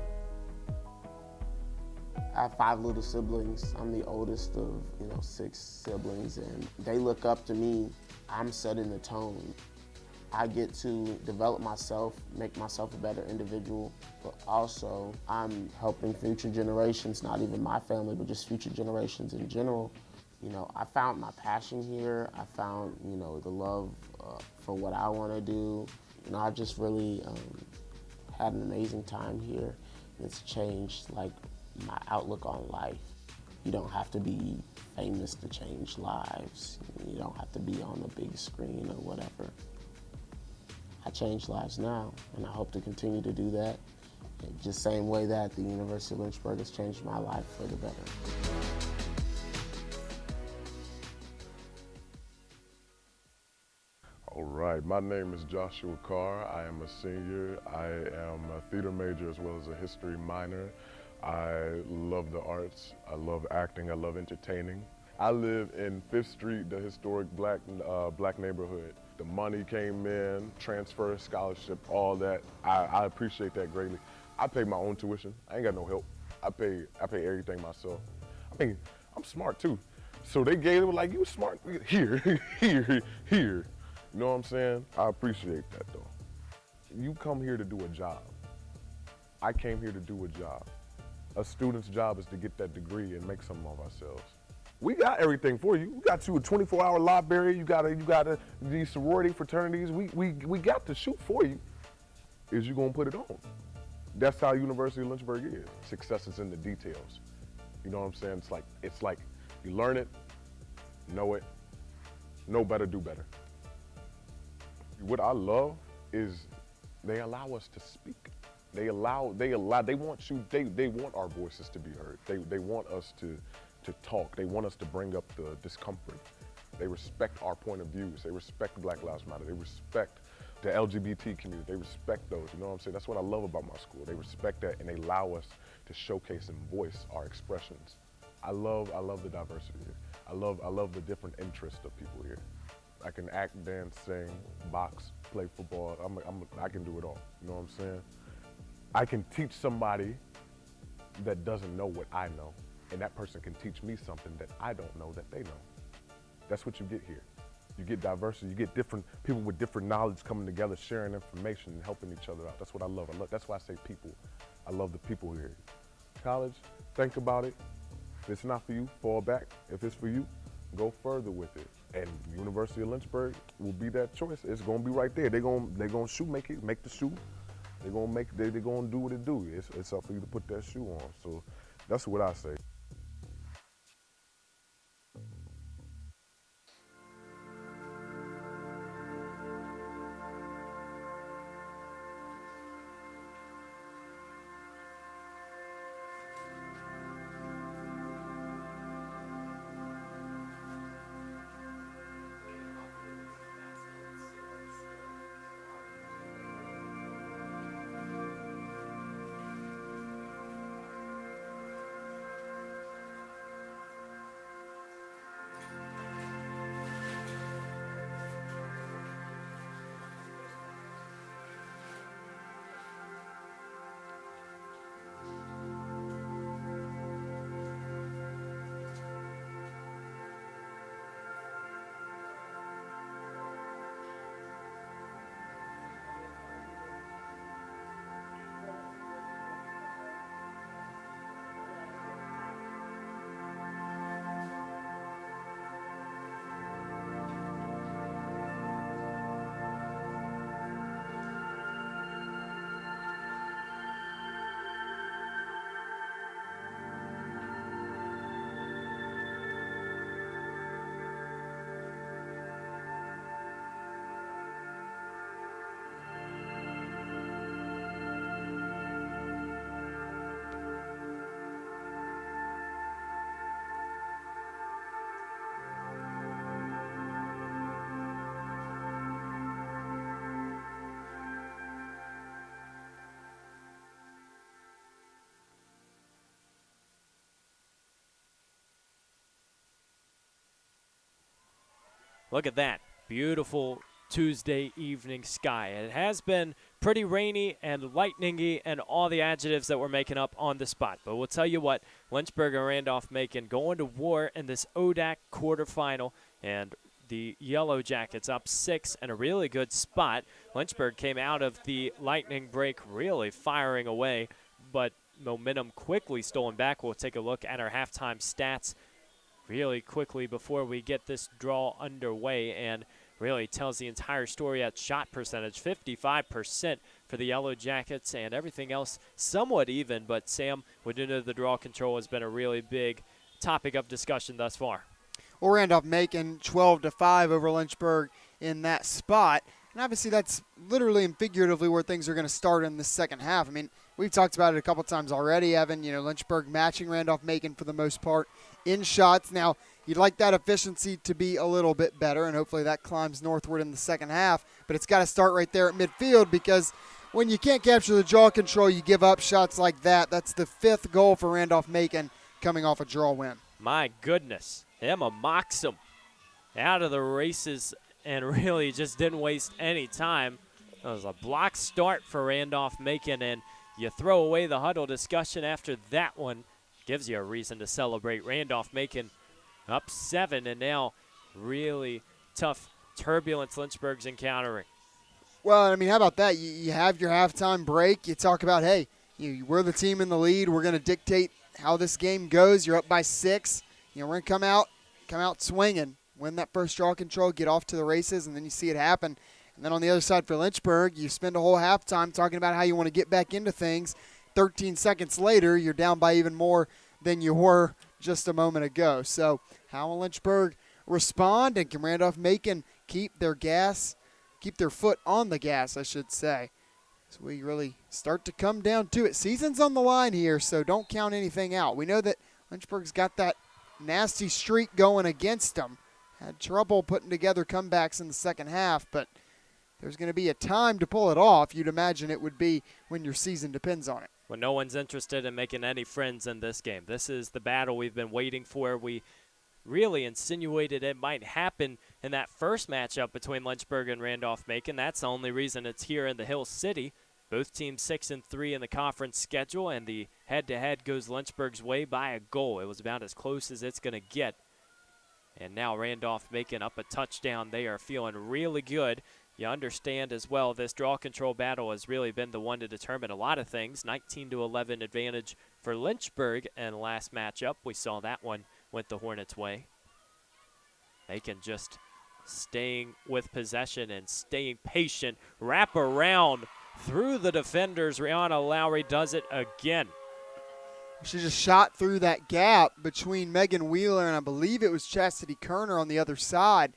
I have 5 little siblings. I'm the oldest of 6 siblings, and they look up to me. I'm setting the tone. I get to develop myself, make myself a better individual, but also I'm helping future generations, not even my family, but just future generations in general. I found my passion here. I found, the love for what I want to do. I just really had an amazing time here. It's changed, my outlook on life. You don't have to be famous to change lives. You don't have to be on the big screen or whatever. I change lives now, and I hope to continue to do that. Just same way that the University of Lynchburg has changed my life for the better. All right, my name is Joshua Carr. I am a senior. I am a theater major as well as a history minor. I love the arts. I love acting. I love entertaining. I live in 5th Street, the historic black neighborhood. The money came in, transfer, scholarship, all that. I appreciate that greatly. I pay my own tuition. I ain't got no help. I pay everything myself. I mean, I'm smart too. So they gave it like, you smart, here. You know what I'm saying? I appreciate that though. You come here to do a job. I came here to do a job. A student's job is to get that degree and make something of ourselves. We got everything for you. We got you a 24-hour library. You got these sorority fraternities. We got the shoot for you. Is you gonna put it on? That's how University of Lynchburg is. Success is in the details. You know what I'm saying? It's like you learn it, know better, do better. What I love is they allow us to speak. They want our voices to be heard. They want us to talk. They want us to bring up the discomfort. They respect our point of views. They respect Black Lives Matter. They respect the LGBT community. They respect those. You know what I'm saying? That's what I love about my school. They respect that, and they allow us to showcase and voice our expressions. I love the diversity here. I love the different interests of people here. I can act, dance, sing, box, play football. I can do it all. You know what I'm saying? I can teach somebody that doesn't know what I know, and that person can teach me something that I don't know that they know. That's what you get here. You get diversity. You get different people with different knowledge coming together, sharing information and helping each other out. That's what I love. That's why I say people. I love the people here. College, think about it. If it's not for you, fall back. If it's for you, go further with it. And University of Lynchburg will be that choice. It's gonna be right there. They're gonna shoe, make the shoe. They're gonna do what it do. It's up for you to put that shoe on. So that's what I say. Look at that. Beautiful Tuesday evening sky. It has been pretty rainy and lightningy and all the adjectives that we're making up on the spot. But we'll tell you what, Lynchburg and Randolph-Macon going to war in this ODAC quarterfinal, and the Yellow Jackets up 6 in a really good spot. Lynchburg came out of the lightning break really firing away, but momentum quickly stolen back. We'll take a look at our halftime stats really quickly before we get this draw underway, and really tells the entire story at shot percentage. 55% for the Yellow Jackets, and everything else somewhat even. But Sam, we do know the draw control has been a really big topic of discussion thus far. Well, Randolph-Macon 12-5 over Lynchburg in that spot. And obviously that's literally and figuratively where things are going to start in the second half. I mean, we've talked about it a couple times already, Evan. You know, Lynchburg matching Randolph-Macon for the most part in shots. Now, you'd like that efficiency to be a little bit better, and hopefully that climbs northward in the second half. But it's got to start right there at midfield, because when you can't capture the draw control, you give up shots like that. That's the 5th goal for Randolph-Macon coming off a draw win. My goodness. Emma Moxham out of the races and really just didn't waste any time. It was a block start for Randolph-Macon, and you throw away the huddle discussion after that one. Gives you a reason to celebrate. Randolph-Macon up 7, and now really tough turbulence Lynchburg's encountering. Well, I mean, how about that? You have your halftime break. You talk about, hey, We're the team in the lead. We're going to dictate how this game goes. You're up by 6. We're going to come out swinging, win that first draw control, get off to the races, and then you see it happen. And then on the other side for Lynchburg, you spend a whole halftime talking about how you want to get back into things. 13 seconds later, you're down by even more than you were just a moment ago. So how will Lynchburg respond, and can Randolph-Macon keep their foot on the gas, I should say. So we really start to come down to it. Season's on the line here, so don't count anything out. We know that Lynchburg's got that nasty streak going against them. Had trouble putting together comebacks in the second half, but there's going to be a time to pull it off. You'd imagine it would be when your season depends on it. When no one's interested in making any friends in this game. This is the battle we've been waiting for. We really insinuated it might happen in that first matchup between Lynchburg and Randolph-Macon. That's the only reason it's here in the Hill City. Both teams 6-3 in the conference schedule, and the head-to-head goes Lynchburg's way by a goal. It was about as close as it's going to get. And now Randolph-Macon up a touchdown. They are feeling really good. You understand as well, this draw control battle has really been the one to determine a lot of things. 19-11 advantage for Lynchburg, and last matchup, we saw that one went the Hornets' way. Macon just staying with possession and staying patient. Wrap around through the defenders. Rihanna Lowry does it again. She just shot through that gap between Megan Wheeler and I believe it was Chastity Kerner on the other side.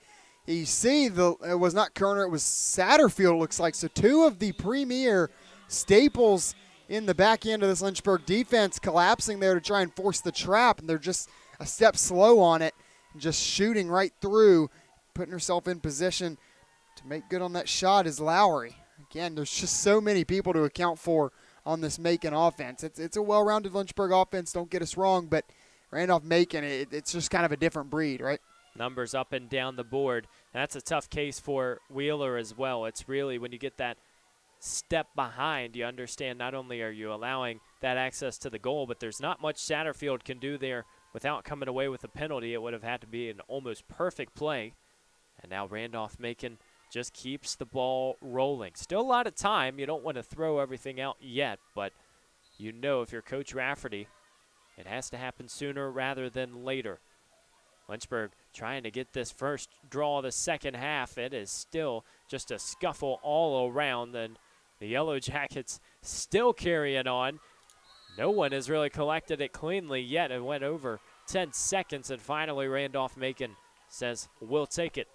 You see, it was not Kerner, it was Satterfield, looks like. So two of the premier staples in the back end of this Lynchburg defense collapsing there to try and force the trap, and they're just a step slow on it, and just shooting right through, putting herself in position to make good on that shot is Lowry. Again, there's just so many people to account for on this Macon offense. It's a well-rounded Lynchburg offense, don't get us wrong, but Randolph-Macon, it's just kind of a different breed, right? Numbers up and down the board. And that's a tough case for Wheeler as well. It's really when you get that step behind, you understand not only are you allowing that access to the goal, but there's not much Satterfield can do there without coming away with a penalty. It would have had to be an almost perfect play. And now Randolph-Macon just keeps the ball rolling. Still a lot of time. You don't want to throw everything out yet, but you know if you're Coach Rafferty, it has to happen sooner rather than later. Lynchburg trying to get this first draw of the second half. It is still just a scuffle all around, and the Yellow Jackets still carrying on. No one has really collected it cleanly yet. It went over 10 seconds, and finally Randolph-Macon says, we'll take it.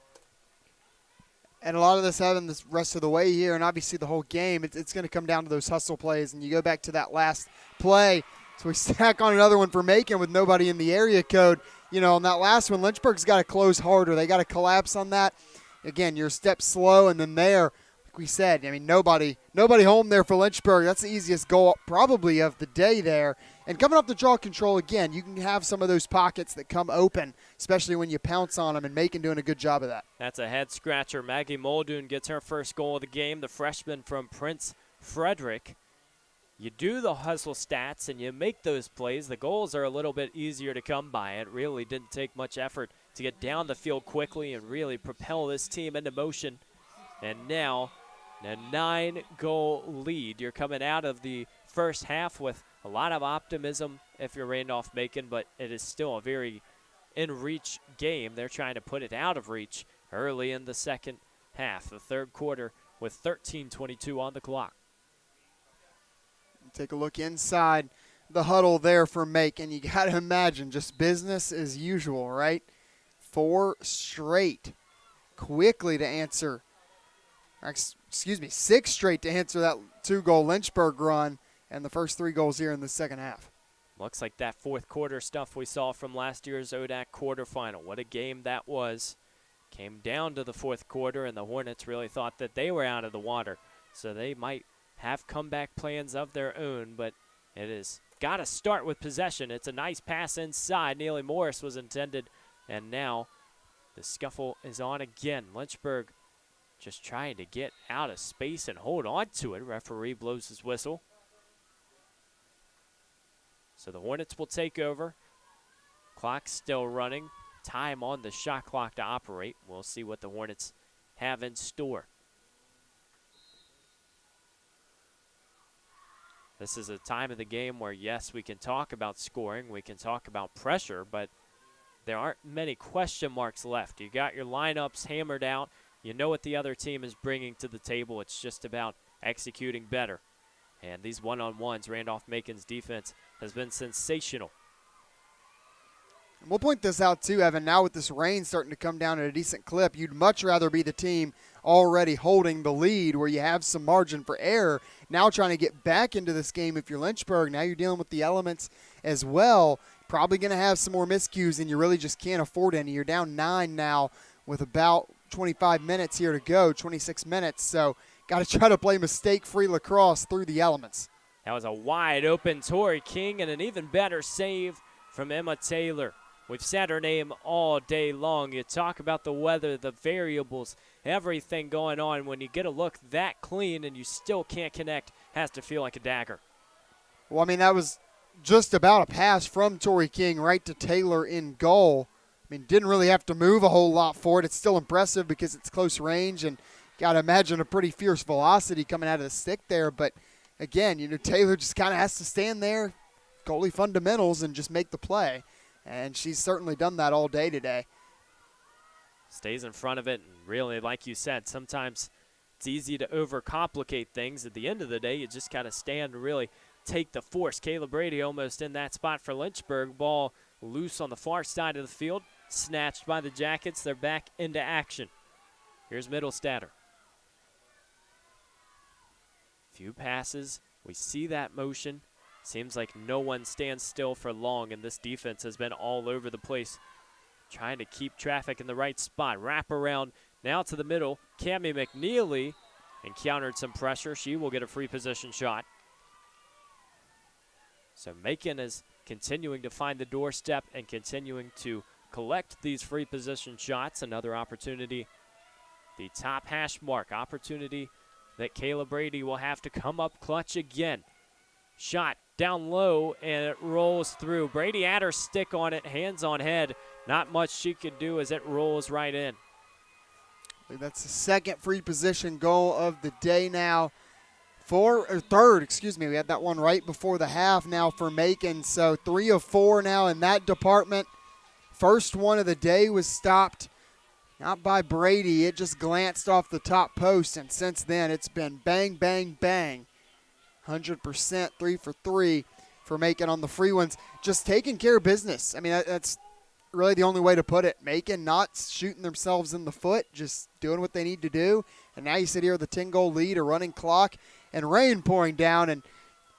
And a lot of this having this rest of the way here, and obviously the whole game, it's going to come down to those hustle plays. And you go back to that last play, so we stack on another one for Macon with nobody in the area code. On that last one, Lynchburg's got to close harder. They got to collapse on that. Again, you're a step slow, and then there, like we said, nobody home there for Lynchburg. That's the easiest goal probably of the day there. And coming up the draw control again, you can have some of those pockets that come open, especially when you pounce on them, and Macon doing a good job of that. That's a head scratcher. Maggie Muldoon gets her first goal of the game, the freshman from Prince Frederick. You do the hustle stats and you make those plays. The goals are a little bit easier to come by. It really didn't take much effort to get down the field quickly and really propel this team into motion. And now, a 9-goal lead. You're coming out of the first half with a lot of optimism if you're Randolph-Macon, but it is still a very in-reach game. They're trying to put it out of reach early in the second half, the third quarter, with 13:22 on the clock. Take a look inside the huddle there for Macon. You got to imagine just business as usual, right? 4 straight quickly to answer. 6 straight to answer that 2-goal Lynchburg run and the first 3 goals here in the second half. Looks like that fourth quarter stuff we saw from last year's ODAC quarterfinal. What a game that was. Came down to the fourth quarter, and the Hornets really thought that they were out of the water. So they might have comeback plans of their own, but it has got to start with possession. It's a nice pass inside. Neely Morris was intended, and now the scuffle is on again. Lynchburg just trying to get out of space and hold on to it. Referee blows his whistle. So the Hornets will take over. Clock still running. Time on the shot clock to operate. We'll see what the Hornets have in store. This is a time of the game where, yes, we can talk about scoring, we can talk about pressure, but there aren't many question marks left. You got your lineups hammered out. You know what the other team is bringing to the table. It's just about executing better. And these one-on-ones, Randolph-Macon's defense has been sensational. And we'll point this out too, Evan. Now with this rain starting to come down at a decent clip, you'd much rather be the team already holding the lead where you have some margin for error. Now trying to get back into this game if you're Lynchburg. Now you're dealing with the elements as well. Probably going to have some more miscues, and you really just can't afford any. You're down 9 now with about 25 minutes here to go, 26 minutes. So got to try to play mistake-free lacrosse through the elements. That was a wide-open Tori King and an even better save from Emma Taylor. We've said her name all day long. You talk about the weather, the variables, everything going on. When you get a look that clean and you still can't connect, has to feel like a dagger. Well, I mean, that was just about a pass from Tori King right to Taylor in goal. I mean, didn't really have to move a whole lot for it. It's still impressive because it's close range, and got to imagine a pretty fierce velocity coming out of the stick there. But, again, Taylor just kind of has to stand there, goalie fundamentals, and just make the play. And she's certainly done that all day today. Stays in front of it, and really, like you said, sometimes it's easy to overcomplicate things. At the end of the day, you just got to stand and really take the force. Kayla Brady almost in that spot for Lynchburg. Ball loose on the far side of the field, snatched by the Jackets. They're back into action. Here's Middlestatter. Few passes. We see that motion. Seems like no one stands still for long, and this defense has been all over the place, trying to keep traffic in the right spot. Wrap around now to the middle. Cammie McNeely encountered some pressure. She will get a free position shot. So Macon is continuing to find the doorstep and continuing to collect these free position shots. Another opportunity, the top hash mark, opportunity that Kayla Brady will have to come up clutch again. Shot down low, and it rolls through. Brady had her stick on it, hands on head. Not much she could do as it rolls right in. That's the second free position goal of the day now. Third, we had that one right before the half now for Macon. So 3 of 4 now in that department. First one of the day was stopped, not by Brady. It just glanced off the top post, and since then it's been bang, bang, bang. 100%, 3 for 3 for Macon on the free ones. Just taking care of business. I mean, that's really the only way to put it. Macon not shooting themselves in the foot, just doing what they need to do. And now you sit here with a 10-goal lead, a running clock, and rain pouring down, and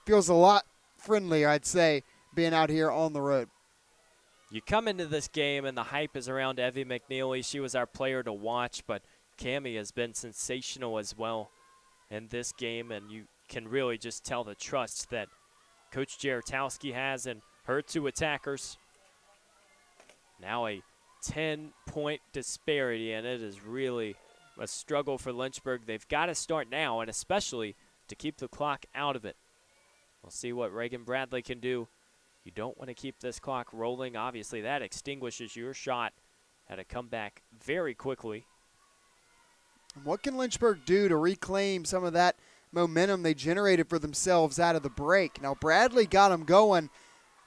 feels a lot friendlier, I'd say, being out here on the road. You come into this game, and the hype is around Evie McNeely. She was our player to watch, but Cammie has been sensational as well in this game, and you can really just tell the trust that Coach Jaretowski has in her two attackers. Now a 10-point disparity, and it is really a struggle for Lynchburg. They've got to start now, and especially to keep the clock out of it. We'll see what Reagan Bradley can do. You don't want to keep this clock rolling. Obviously, that extinguishes your shot at a comeback very quickly. What can Lynchburg do to reclaim some of that momentum they generated for themselves out of the break? Now, Bradley got them going.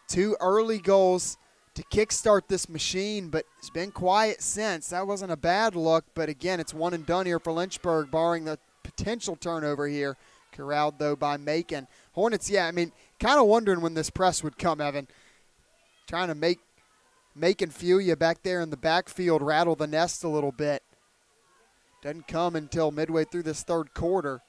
2 early goals to kickstart this machine, but it's been quiet since. That wasn't a bad look, but again, it's one and done here for Lynchburg, barring the potential turnover here. Corralled, though, by Macon. Hornets, kind of wondering when this press would come, Evan. Trying to make Macon feel you back there in the backfield, rattle the nest a little bit. Doesn't come until midway through this third quarter.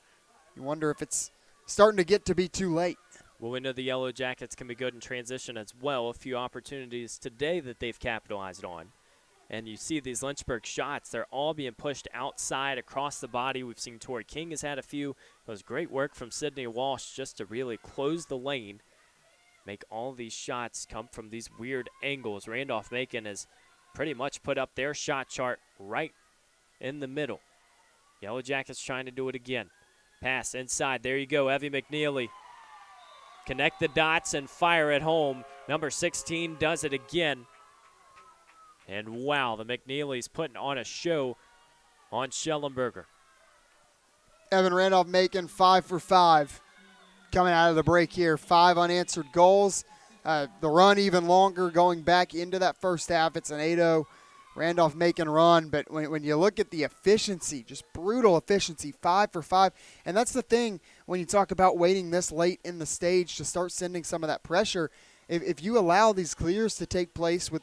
You wonder if it's starting to get to be too late. Well, we know the Yellow Jackets can be good in transition as well. A few opportunities today that they've capitalized on. And you see these Lynchburg shots, they're all being pushed outside across the body. We've seen Tori King has had a few. It was great work from Sydney Walsh just to really close the lane, make all these shots come from these weird angles. Randolph-Macon has pretty much put up their shot chart right in the middle. Yellow Jackets trying to do it again. Pass inside. There you go, Evie McNeely. Connect the dots and fire it home. Number 16 does it again. And wow, the McNeely's putting on a show on Schellenberger. Evan Randolph-Macon 5 for 5. coming out of the break here. 5 unanswered goals. The run even longer going back into that first half. It's an 8-0 Randolph-Macon run, but when you look at the efficiency, just brutal efficiency, 5 for 5. And that's the thing when you talk about waiting this late in the stage to start sending some of that pressure. If you allow these clears to take place with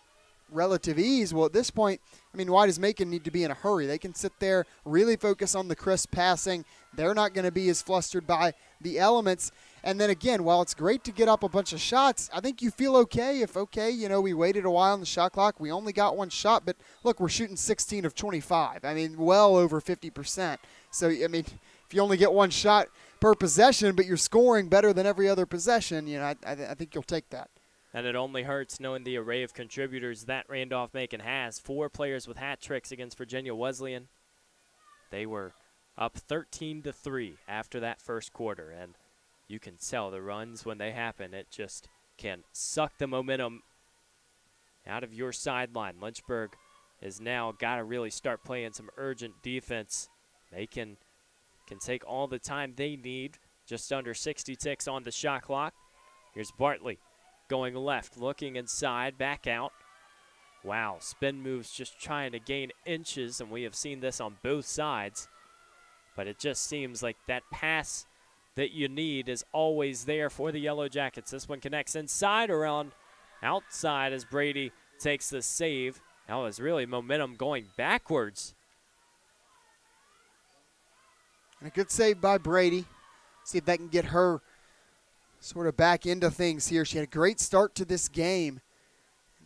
relative ease, well, at this point, I mean, why does Macon need to be in a hurry? They can sit there, really focus on the crisp passing. They're not going to be as flustered by the elements. And then again, while it's great to get up a bunch of shots, I think you feel okay if, we waited a while on the shot clock. We only got 1 shot, but look, we're shooting 16 of 25. I mean, well over 50%. So, I mean, if you only get 1 shot per possession, but you're scoring better than every other possession, I think you'll take that. And it only hurts knowing the array of contributors that Randolph-Macon has. 4 players with hat tricks against Virginia Wesleyan. They were up 13-3 after that first quarter, and you can tell the runs when they happen. It just can suck the momentum out of your sideline. Lynchburg has now got to really start playing some urgent defense. Macon can take all the time they need, just under 60 ticks on the shot clock. Here's Bartley going left, looking inside, back out. Wow, spin moves just trying to gain inches, and we have seen this on both sides. But it just seems like that pass that you need is always there for the Yellow Jackets. This one connects inside, around outside as Brady takes the save. That was really momentum going backwards. And a good save by Brady. See if that can get her sort of back into things here. She had a great start to this game.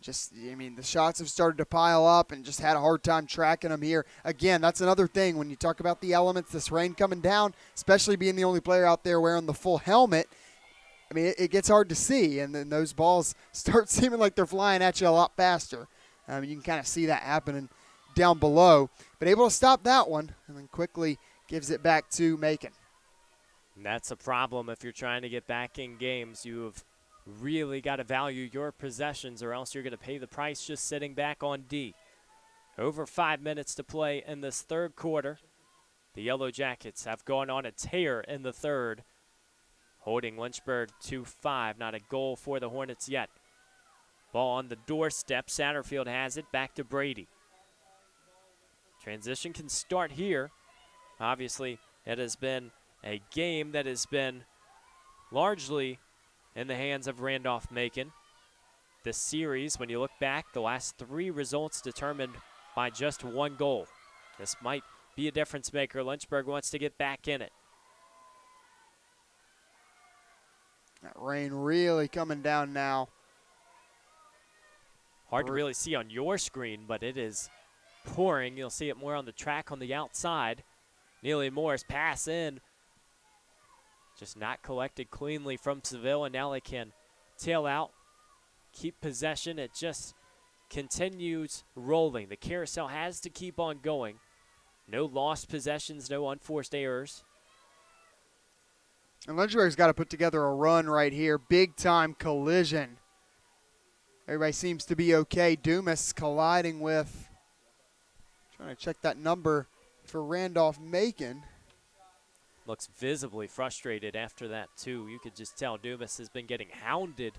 The shots have started to pile up and just had a hard time tracking them here. Again, that's another thing when you talk about the elements, this rain coming down, especially being the only player out there wearing the full helmet. I mean, it gets hard to see, and then those balls start seeming like they're flying at you a lot faster. You can kind of see that happening down below. But able to stop that one, and then quickly gives it back to Macon. And that's a problem if you're trying to get back in games. You've really got to value your possessions, or else you're going to pay the price just sitting back on D. Over 5 minutes to play in this third quarter. The Yellow Jackets have gone on a tear in the third, holding Lynchburg 2-5. Not a goal for the Hornets yet. Ball on the doorstep. Satterfield has it. Back to Brady. Transition can start here. Obviously, it has been a game that has been largely in the hands of Randolph-Macon. This series, when you look back, the last 3 results determined by just 1 goal. This might be a difference maker. Lynchburg wants to get back in it. That rain really coming down now. Hard to really see on your screen, but it is pouring. You'll see it more on the track on the outside. Neely Morris pass in. Just not collected cleanly from Seville, and now they can tail out, keep possession. It just continues rolling. The carousel has to keep on going. No lost possessions, no unforced errors. And Lynchburg's got to put together a run right here. Big-time collision. Everybody seems to be okay. Dumas colliding with, trying to check that number for Randolph-Macon. Looks visibly frustrated after that, too. You could just tell Dumas has been getting hounded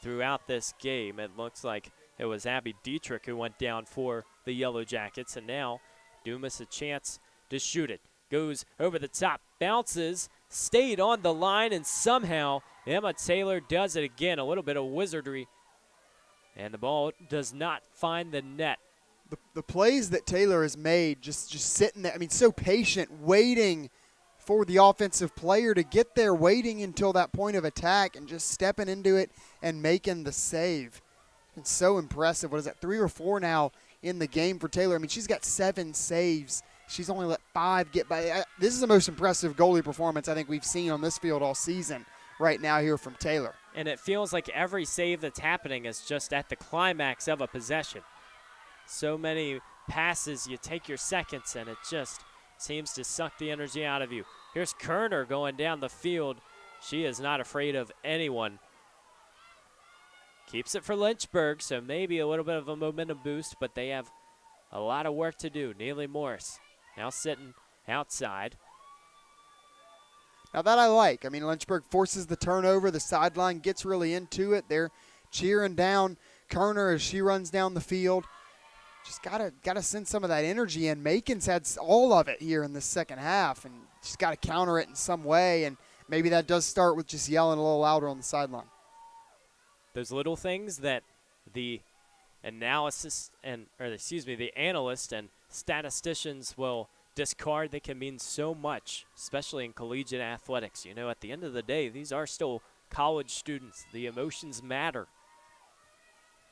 throughout this game. It looks like it was Abby Dietrich who went down for the Yellow Jackets, and now Dumas a chance to shoot it. Goes over the top, bounces, stayed on the line, and somehow Emma Taylor does it again. A little bit of wizardry, and the ball does not find the net. The plays that Taylor has made, just sitting there, I mean, so patient, waiting for the offensive player to get there, waiting until that point of attack and just stepping into it and making the save. It's so impressive. What is that, 3 or 4 now in the game for Taylor? I mean, she's got 7 saves. She's only let 5 get by. This is the most impressive goalie performance I think we've seen on this field all season right now here from Taylor. And it feels like every save that's happening is just at the climax of a possession. So many passes, you take your seconds, and it just seems to suck the energy out of you. Here's Kerner going down the field. She is not afraid of anyone. Keeps it for Lynchburg, so maybe a little bit of a momentum boost, but they have a lot of work to do. Neely Morris now sitting outside. Now that I like. I mean, Lynchburg forces the turnover. The sideline gets really into it. They're cheering down Kerner as she runs down the field. Just gotta send some of that energy in. Macon's had all of it here in the second half, and just got to counter it in some way. And maybe that does start with just yelling a little louder on the sideline. Those little things that the analyst and statisticians will discard that can mean so much, especially in collegiate athletics. You know, at the end of the day, these are still college students. The emotions matter.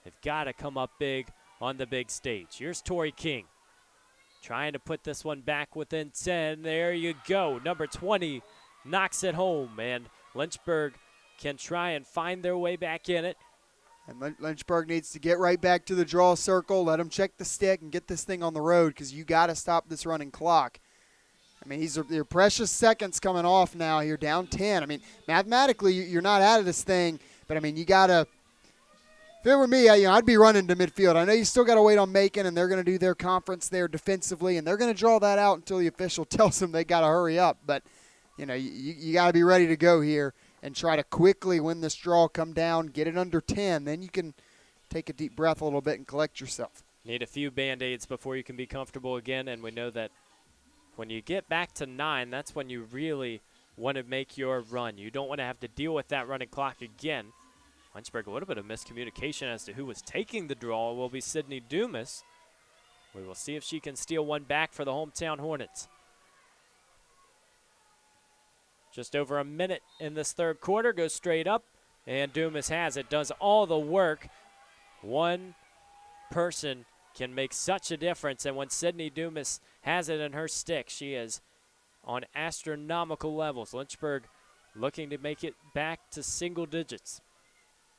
They've got to come up big on the big stage. Here's Tori King trying to put this one back within 10. There you go. Number 20 knocks it home, and Lynchburg can try and find their way back in it. And Lynchburg needs to get right back to the draw circle, let them check the stick, and get this thing on the road because you got to stop this running clock. I mean, these are your precious seconds coming off now. You're down 10. I mean, mathematically, you're not out of this thing, but, I mean, you got to – if it were me, I'd be running to midfield. I know you still got to wait on Macon, and they're going to do their conference there defensively, and they're going to draw that out until the official tells them they got to hurry up. But, you know, you got to be ready to go here and try to quickly, when this draw come down, get it under 10. Then you can take a deep breath a little bit and collect yourself. Need a few Band-Aids before you can be comfortable again, and we know that when you get back to 9, that's when you really want to make your run. You don't want to have to deal with that running clock again. Lynchburg, a little bit of miscommunication as to who was taking the draw will be Sydney Dumas. We will see if she can steal one back for the hometown Hornets. Just over a minute in this third quarter, goes straight up, and Dumas has it, does all the work. One person can make such a difference, and when Sydney Dumas has it in her stick, she is on astronomical levels. Lynchburg looking to make it back to single digits.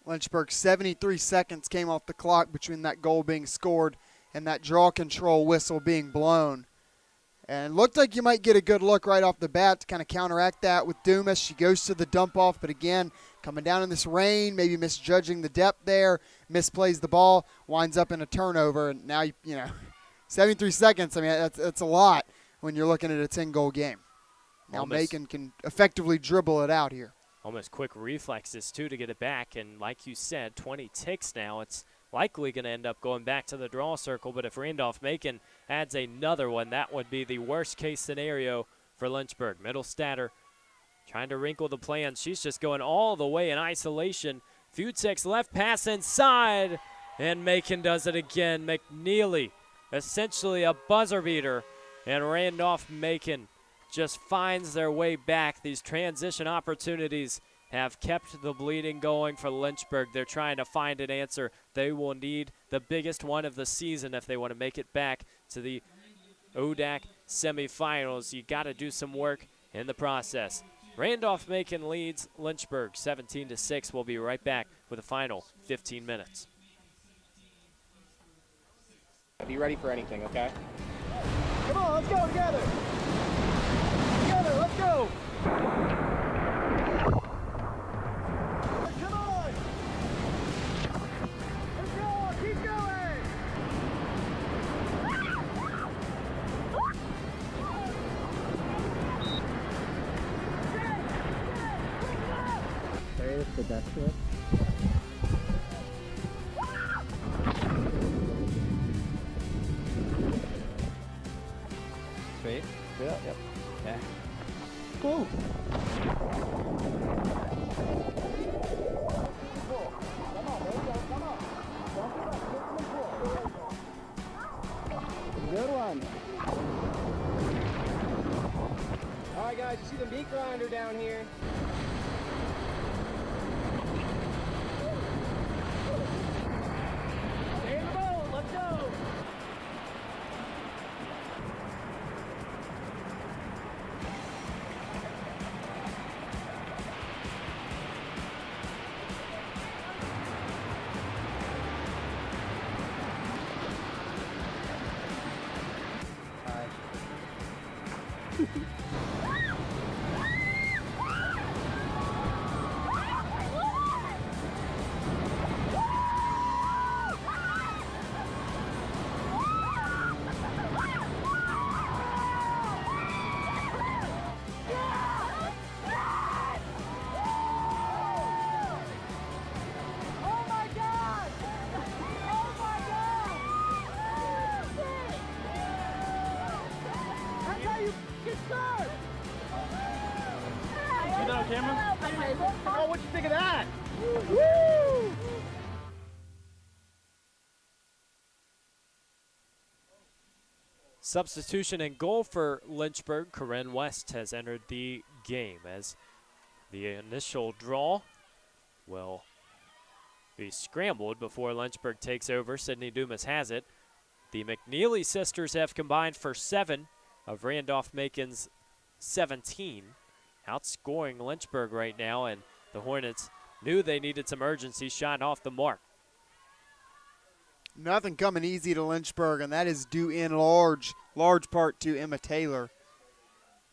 Lynchburg, 73 seconds came off the clock between that goal being scored and that draw control whistle being blown. And it looked like you might get a good look right off the bat to kind of counteract that with Dumas. She goes to the dump off, but again, coming down in this rain, maybe misjudging the depth there, misplays the ball, winds up in a turnover. And now, you know, 73 seconds, I mean, that's a lot when you're looking at a 10-goal game. Now Macon can effectively dribble it out here. Almost quick reflexes, too, to get it back. And like you said, 20 ticks now. It's likely going to end up going back to the draw circle, but if Randolph-Macon adds another one, that would be the worst-case scenario for Lynchburg. Middle statter trying to wrinkle the plans. She's just going all the way in isolation. Few ticks left, pass inside, and Macon does it again. McNeely, essentially a buzzer beater, and Randolph-Macon just finds their way back. These transition opportunities have kept the bleeding going for Lynchburg. They're trying to find an answer. They will need the biggest one of the season if they want to make it back to the ODAC semifinals. You got to do some work in the process. Randolph-Macon leads Lynchburg 17-6. We'll be right back with the final 15 minutes. Be ready for anything, okay? Come on, let's go together. Together, let's go. The best to it. Sweet. Yep. Yeah. Cool. Good one. All right, guys, you see the meat grinder down here? camera. Oh, what you think of that? Woo! Substitution and goal for Lynchburg. Corinne West has entered the game as the initial draw will be scrambled before Lynchburg takes over. Sydney Dumas has it. The McNeely sisters have combined for 7 of Randolph-Macon's 17, outscoring Lynchburg right now, and the Hornets knew they needed some urgency, shot off the mark. Nothing coming easy to Lynchburg, and that is due in large part to Emma Taylor.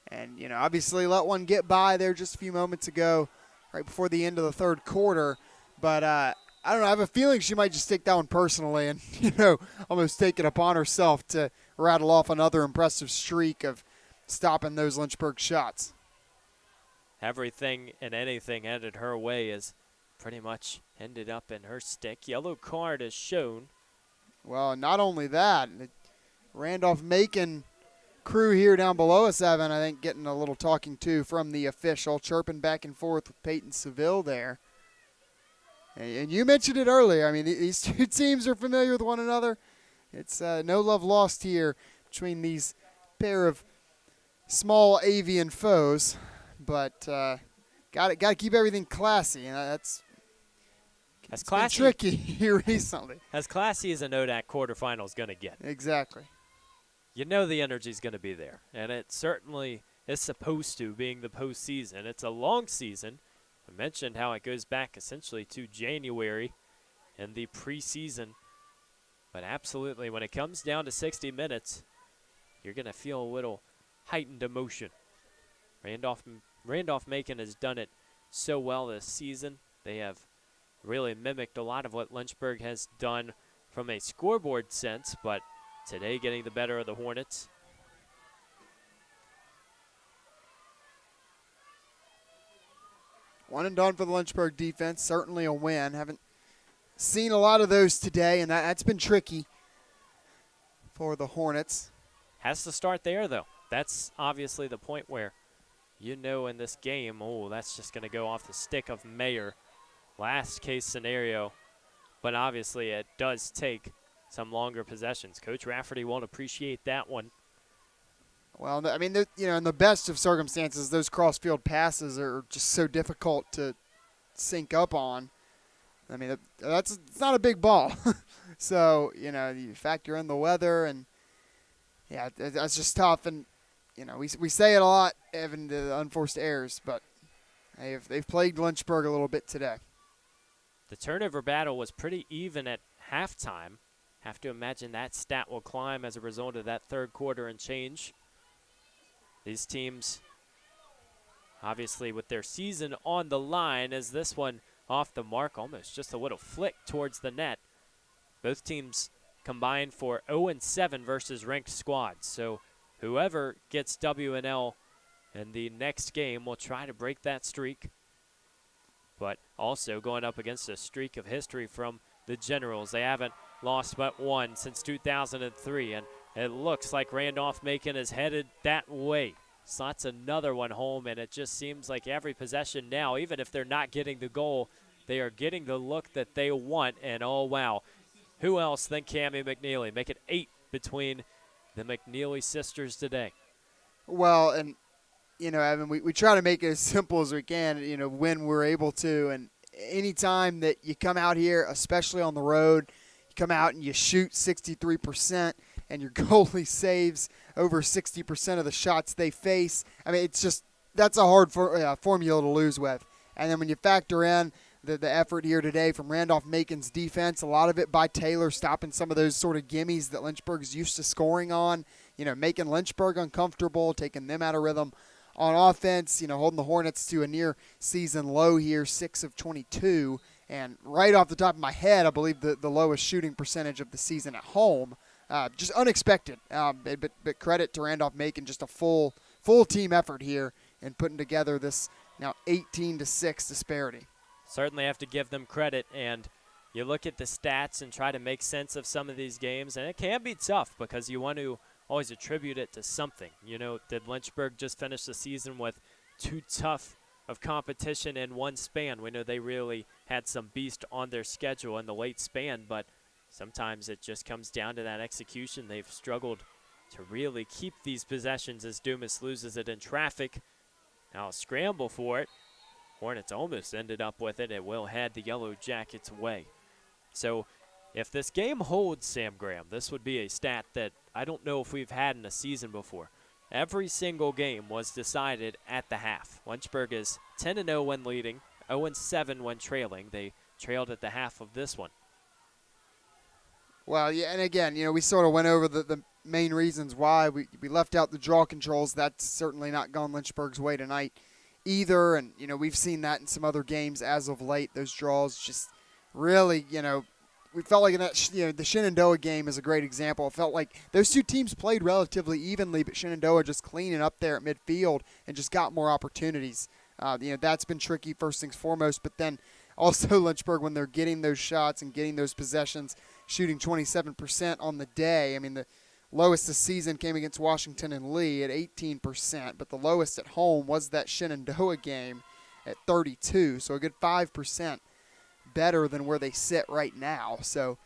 And, you know, obviously let one get by there just a few moments ago, right before the end of the third quarter. But I don't know, I have a feeling she might just take that one personally and, you know, almost take it upon herself to rattle off another impressive streak of stopping those Lynchburg shots. Everything and anything headed her way is pretty much ended up in her stick. Yellow card is shown. Well, not only that, Randolph-Macon crew here down below us, Evan, I think getting a little talking to from the official, chirping back and forth with Peyton Seville there. And you mentioned it earlier. I mean, these two teams are familiar with one another. It's no love lost here between these pair of small avian foes, but got to keep everything classy, and that's classy, been tricky here recently. As classy as an ODAC quarterfinal is going to get. Exactly. You know the energy's going to be there, and it certainly is supposed to, being the postseason. It's a long season. I mentioned how it goes back essentially to January in the preseason, but absolutely when it comes down to 60 minutes, you're going to feel a little heightened emotion. Randolph-Macon has done it so well this season. They have really mimicked a lot of what Lynchburg has done from a scoreboard sense, but today getting the better of the Hornets. One and done for the Lynchburg defense, certainly a win. Haven't seen a lot of those today, and that's been tricky for the Hornets. Has to start there, though. That's obviously the point where you know in this game, oh, that's just going to go off the stick of Mayer. Last case scenario, but obviously it does take some longer possessions. Coach Rafferty won't appreciate that one. Well, I mean, you know, in the best of circumstances, those cross-field passes are just so difficult to sync up on. I mean, it's not a big ball. So, you know, you factor in the weather, and, yeah, that's just tough. And, you know, we say it a lot, Evan, the unforced errors, but they've plagued Lynchburg a little bit today. The turnover battle was pretty even at halftime. Have to imagine that stat will climb as a result of that third quarter and change. These teams, obviously with their season on the line, as this one off the mark, almost just a little flick towards the net. Both teams combined for 0-7 versus ranked squads. So whoever gets W&L in the next game will try to break that streak. But also going up against a streak of history from the Generals. They haven't lost but one since 2003, and it looks like Randolph-Macon is headed that way. Slots another one home, and it just seems like every possession now, even if they're not getting the goal, they are getting the look that they want, and oh, wow. Who else than Cammie McNeely? Make it 8 between the McNeely sisters today. Well, and you know, Evan, we try to make it as simple as we can, you know, when we're able to. And anytime that you come out here, especially on the road, you come out and you shoot 63% and your goalie saves over 60% of the shots they face. I mean, it's just, that's a hard formula to lose with. And then when you factor in the effort here today from Randolph-Macon's defense, a lot of it by Taylor, stopping some of those sort of gimmies that Lynchburg's used to scoring on, you know, making Lynchburg uncomfortable, taking them out of rhythm. On offense, you know, holding the Hornets to a near season low here, 6 of 22. And right off the top of my head, I believe the lowest shooting percentage of the season at home. Just unexpected. But credit to Randolph-Macon, just a full team effort here in putting together this now 18-6 disparity. Certainly have to give them credit, and you look at the stats and try to make sense of some of these games, and it can be tough because you want to always attribute it to something. You know, did Lynchburg just finish the season with 2 tough of competition in one span. We know they really had some beast on their schedule in the late span, but sometimes it just comes down to that execution. They've struggled to really keep these possessions as Dumas loses it in traffic. Now a scramble for it. Hornets almost ended up with it. It will head the Yellow Jackets' way. So if this game holds, Sam Graham, this would be a stat that I don't know if we've had in a season before. Every single game was decided at the half. Lynchburg is 10-0 when leading, 0-7 when trailing. They trailed at the half of this one. Well, yeah, and again, we sort of went over the main reasons why we left out the draw controls. That's certainly not gone Lynchburg's way tonight either. And, we've seen that in some other games as of late. Those draws just really, we felt like in that, the Shenandoah game is a great example. It felt like those two teams played relatively evenly, but Shenandoah just cleaning up there at midfield and just got more opportunities. That's been tricky first things foremost, but then also Lynchburg, when they're getting those shots and getting those possessions, shooting 27% on the day. I mean, the lowest this season came against Washington and Lee at 18%, but the lowest at home was that Shenandoah game at 32, so a good 5% better than where they sit right now. So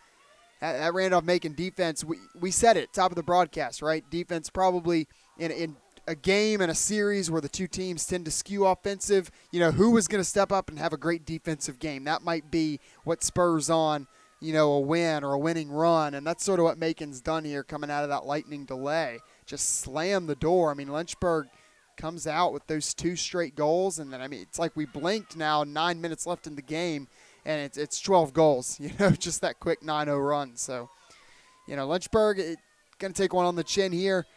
that Randolph-Macon defense, we said it, top of the broadcast, right? Defense probably in a game and a series where the two teams tend to skew offensive, who was going to step up and have a great defensive game? That might be what spurs on, a win or a winning run, and that's sort of what Macon's done here coming out of that lightning delay. Just slam the door. I mean, Lynchburg comes out with those 2 straight goals, and then, it's like we blinked now, 9 minutes left in the game, and it's 12 goals, just that quick 9-0 run. So, Lynchburg going to take one on the chin here,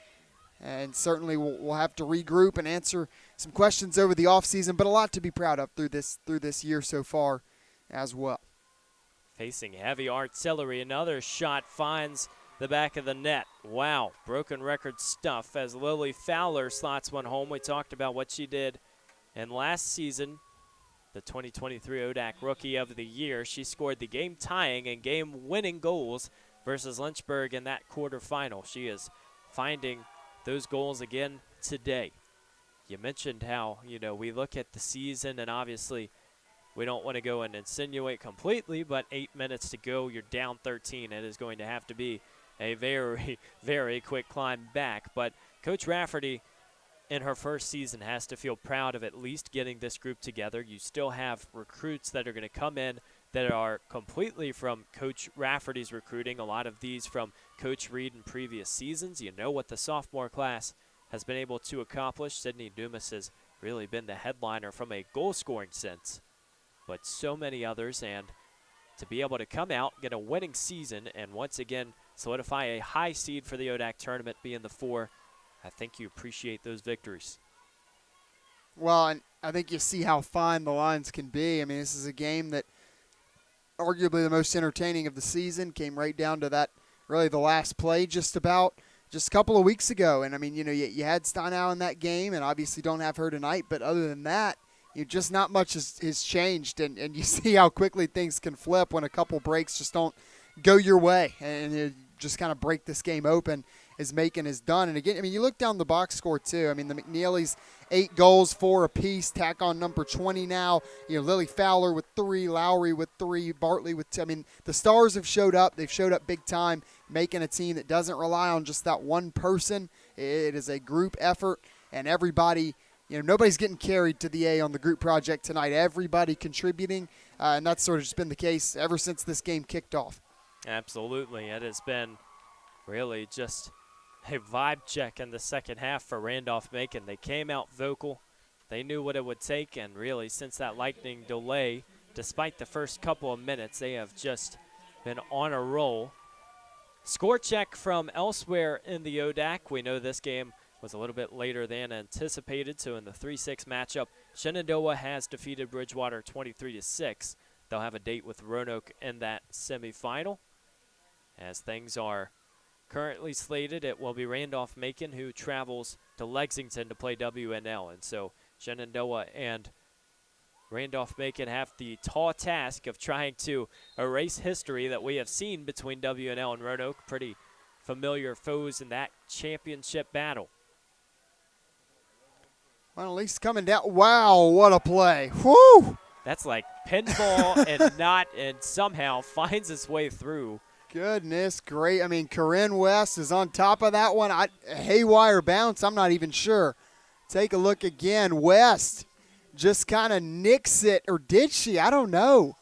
and certainly we'll have to regroup and answer some questions over the offseason, but a lot to be proud of through this year so far as well. Facing heavy artillery, another shot finds the back of the net. Wow, broken record stuff as Lily Fowler slots one home. We talked about what she did in last season, the 2023 ODAC Rookie of the Year. She scored the game-tying and game-winning goals versus Lynchburg in that quarterfinal. She is finding those goals again today. You mentioned how, we look at the season, and obviously we don't want to go and insinuate completely, but 8 minutes to go, you're down 13. It is going to have to be a very, very quick climb back. But Coach Rafferty, in her first season, has to feel proud of at least getting this group together. You still have recruits that are going to come in that are completely from Coach Rafferty's recruiting, a lot of these from Coach Reed in previous seasons. You know what the sophomore class has been able to accomplish. Sydney Dumas has really been the headliner from a goal-scoring sense, but so many others, and to be able to come out, get a winning season, and once again solidify a high seed for the ODAC tournament, being the 4, I think you appreciate those victories. Well, and I think you see how fine the lines can be. I mean, this is a game that arguably the most entertaining of the season, came right down to that, really the last play just a couple of weeks ago. And, you had Steinau in that game, and obviously don't have her tonight, but other than that, just not much has changed, and you see how quickly things can flip when a couple breaks just don't go your way, and you just kind of break this game open as Macon has done. And again, you look down the box score too. The McNeely's 8 goals, 4 apiece, tack on number 20 now. Lily Fowler with 3, Lowry with 3, Bartley with 2. The stars have showed up. They've showed up big time, making a team that doesn't rely on just that one person. It is a group effort, and everybody – nobody's getting carried to the A on the group project tonight. Everybody contributing, and that's sort of just been the case ever since this game kicked off. Absolutely. It has been really just a vibe check in the second half for Randolph-Macon. They came out vocal. They knew what it would take, and really since that lightning delay, despite the first couple of minutes, they have just been on a roll. Score check from elsewhere in the ODAC. We know this game was a little bit later than anticipated. So in the 3-6 matchup, Shenandoah has defeated Bridgewater 23-6. They'll have a date with Roanoke in that semifinal. As things are currently slated, it will be Randolph-Macon who travels to Lexington to play WNL. And so Shenandoah and Randolph-Macon have the tall task of trying to erase history that we have seen between WNL and Roanoke. Pretty familiar foes in that championship battle. Well, at least coming down. Wow, what a play. Whoo! That's like pinball and somehow finds its way through. Goodness great. I mean, Corinne West is on top of that one. Haywire bounce, I'm not even sure. Take a look again. West just kind of nicks it, or did she? I don't know.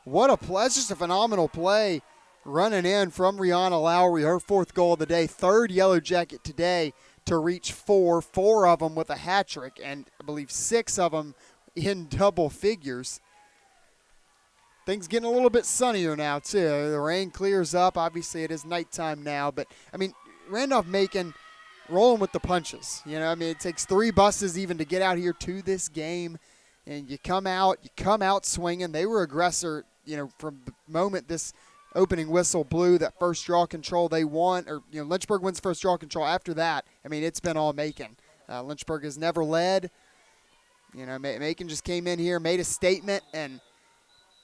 What a play. It's just a phenomenal play running in from Rihanna Lowry, her 4th goal of the day, 3rd Yellow Jacket today to reach 4 of them with a hat trick, and I believe 6 of them in double figures. Things getting a little bit sunnier now, too. The rain clears up. Obviously, it is nighttime now. But, I mean, Randolph-Macon rolling with the punches. You know, I mean, it takes 3 buses even to get out here to this game. And you come out swinging. They were aggressor, you know, from the moment this opening whistle blew, that first draw control they won. Or, you know, Lynchburg wins first draw control. After that, I mean, it's been all Macon. Lynchburg has never led. You know, Macon just came in here, made a statement, and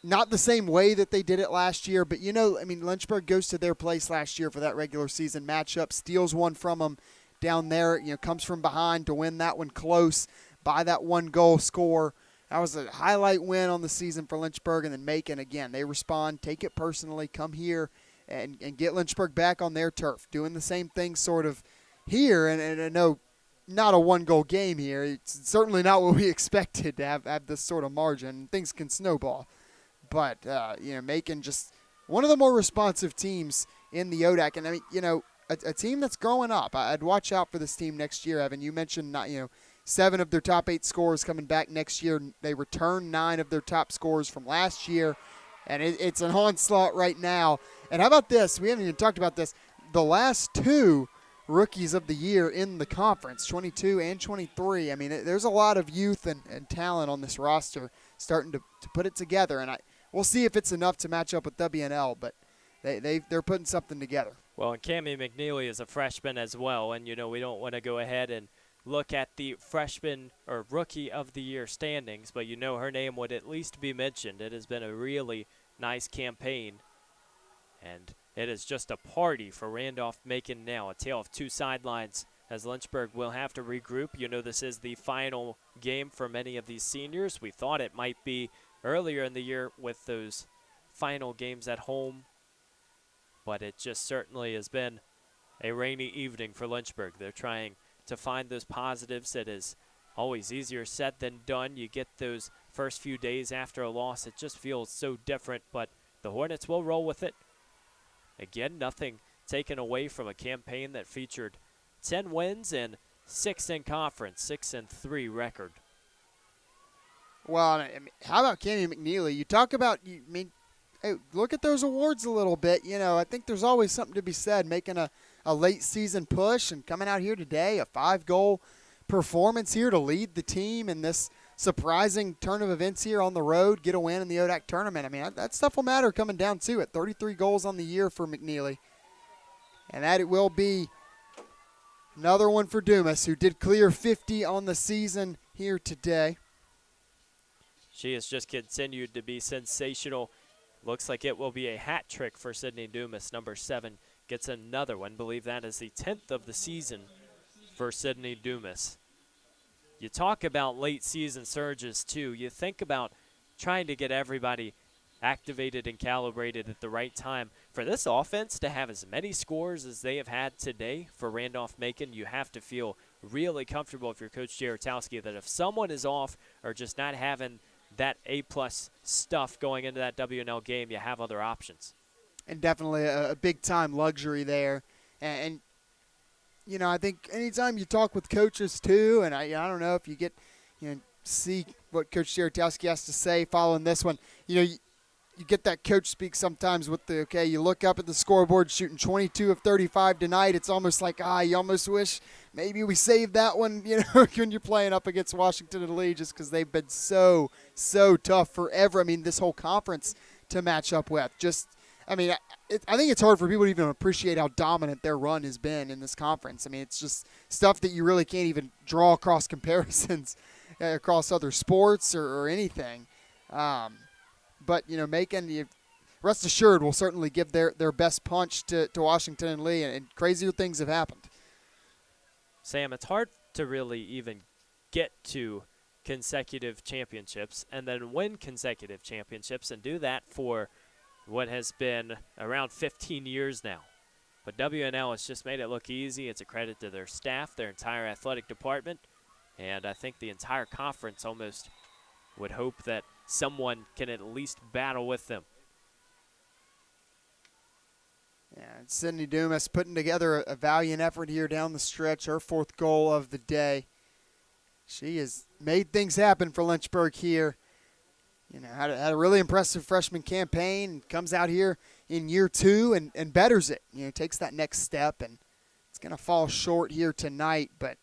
not the same way that they did it last year. But, you know, I mean, Lynchburg goes to their place last year for that regular season matchup, steals one from them down there, you know, comes from behind to win that one close by that 1-goal score. That was a highlight win on the season for Lynchburg. And then Macon, again, they respond, take it personally, come here and get Lynchburg back on their turf, doing the same thing sort of here. And I know not a 1-goal game here. It's certainly not what we expected to have this sort of margin. Things can snowball. But, you know, Macon just one of the more responsive teams in the ODAC. And, I mean, you know, a team that's growing up. I'd watch out for this team next year, Evan. You mentioned, 7 of their top 8 scorers coming back next year. They return 9 of their top scorers from last year. And it's an onslaught right now. And how about this? We haven't even talked about this. The last 2 rookies of the year in the conference, 22 and 23. I mean, there's a lot of youth and talent on this roster starting to put it together. And we'll see if it's enough to match up with WNL, but they're putting something together. Well, and Cammie McNeely is a freshman as well, and, you know, we don't want to go ahead and look at the freshman or rookie of the year standings, but, you know, her name would at least be mentioned. It has been a really nice campaign, and it is just a party for Randolph-Macon now, a tale of 2 sidelines as Lynchburg will have to regroup. You know, this is the final game for many of these seniors. We thought it might be earlier in the year with those final games at home, but it just certainly has been a rainy evening for Lynchburg. They're trying to find those positives. It is always easier said than done. You get those first few days after a loss. It just feels so different, but the Hornets will roll with it. Again, nothing taken away from a campaign that featured 10 wins and 6 in conference, 6-3 record. Well, I mean, how about Cammie McNeely? You talk about, hey, look at those awards a little bit. You know, I think there's always something to be said, making a late season push and coming out here today, a 5-goal performance here to lead the team in this surprising turn of events here on the road, get a win in the ODAC tournament. I mean, that stuff will matter coming down to it. 33 goals on the year for McNeely. And that it will be another one for Dumas, who did clear 50 on the season here today. She has just continued to be sensational. Looks like it will be a hat trick for Sydney Dumas. Number 7 gets another one. Believe that is the 10th of the season for Sydney Dumas. You talk about late season surges too. You think about trying to get everybody activated and calibrated at the right time. For this offense to have as many scores as they have had today for Randolph-Macon, you have to feel really comfortable if you're Coach Jaretowski that if someone is off or just not having that A-plus stuff going into that WNL game, you have other options. And definitely a big-time luxury there. And you know, I think anytime you talk with coaches too, and I don't know if you get, see what Coach Jaretowski has to say following this one. You know, you get that coach speak sometimes with you look up at the scoreboard shooting 22 of 35 tonight. It's almost like, you almost wish maybe we saved that one, when you're playing up against Washington and Lee, just because they've been so tough forever. I mean, this whole conference to match up with. I think it's hard for people to even appreciate how dominant their run has been in this conference. I mean, it's just stuff that you really can't even draw across comparisons across other sports or anything. But, Macon, rest assured, will certainly give their best punch to Washington and Lee, and crazier things have happened. Sam, it's hard to really even get to consecutive championships and then win consecutive championships and do that for what has been around 15 years now. But WNL has just made it look easy. It's a credit to their staff, their entire athletic department, and I think the entire conference almost would hope that someone can at least battle with them. Yeah, and Sydney Dumas putting together a valiant effort here down the stretch, her 4th goal of the day. She has made things happen for Lynchburg here. You know, had a really impressive freshman campaign, comes out here in year 2 and betters it. You know, takes that next step, and it's going to fall short here tonight, but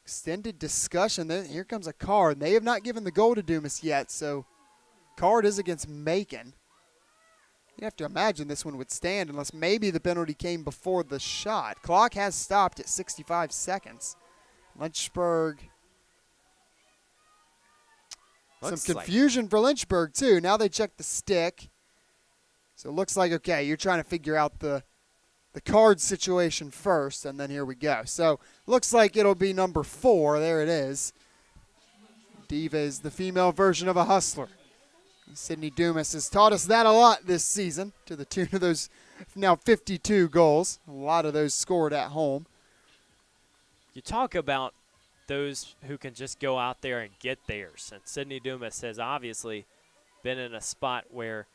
extended discussion. Here comes a card. They have not given the goal to Dumas yet, so card is against Macon. You have to imagine this one would stand unless maybe the penalty came before the shot. Clock has stopped at 65 seconds. Lynchburg. Some confusion for Lynchburg, too. Now they check the stick. So it looks like, okay, you're trying to figure out the card situation first, and then here we go. So looks like it'll be number 4. There it is. Diva is the female version of a hustler. Sydney Dumas has taught us that a lot this season, to the tune of those now 52 goals. A lot of those scored at home. You talk about those who can just go out there and get theirs. And Sydney Dumas has obviously been in a spot where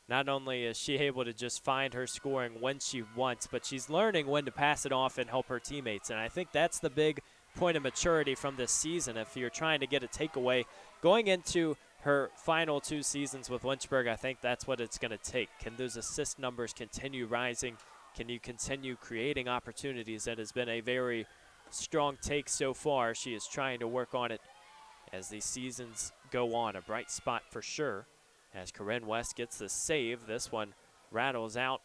not only is she able to just find her scoring when she wants, but she's learning when to pass it off and help her teammates. And I think that's the big point of maturity from this season. If you're trying to get a takeaway going into her final 2 seasons with Lynchburg, I think that's what it's going to take. Can those assist numbers continue rising? Can you continue creating opportunities? That has been a very strong take so far. She is trying to work on it as the seasons go on. A bright spot for sure as Corinne West gets the save. This one rattles out.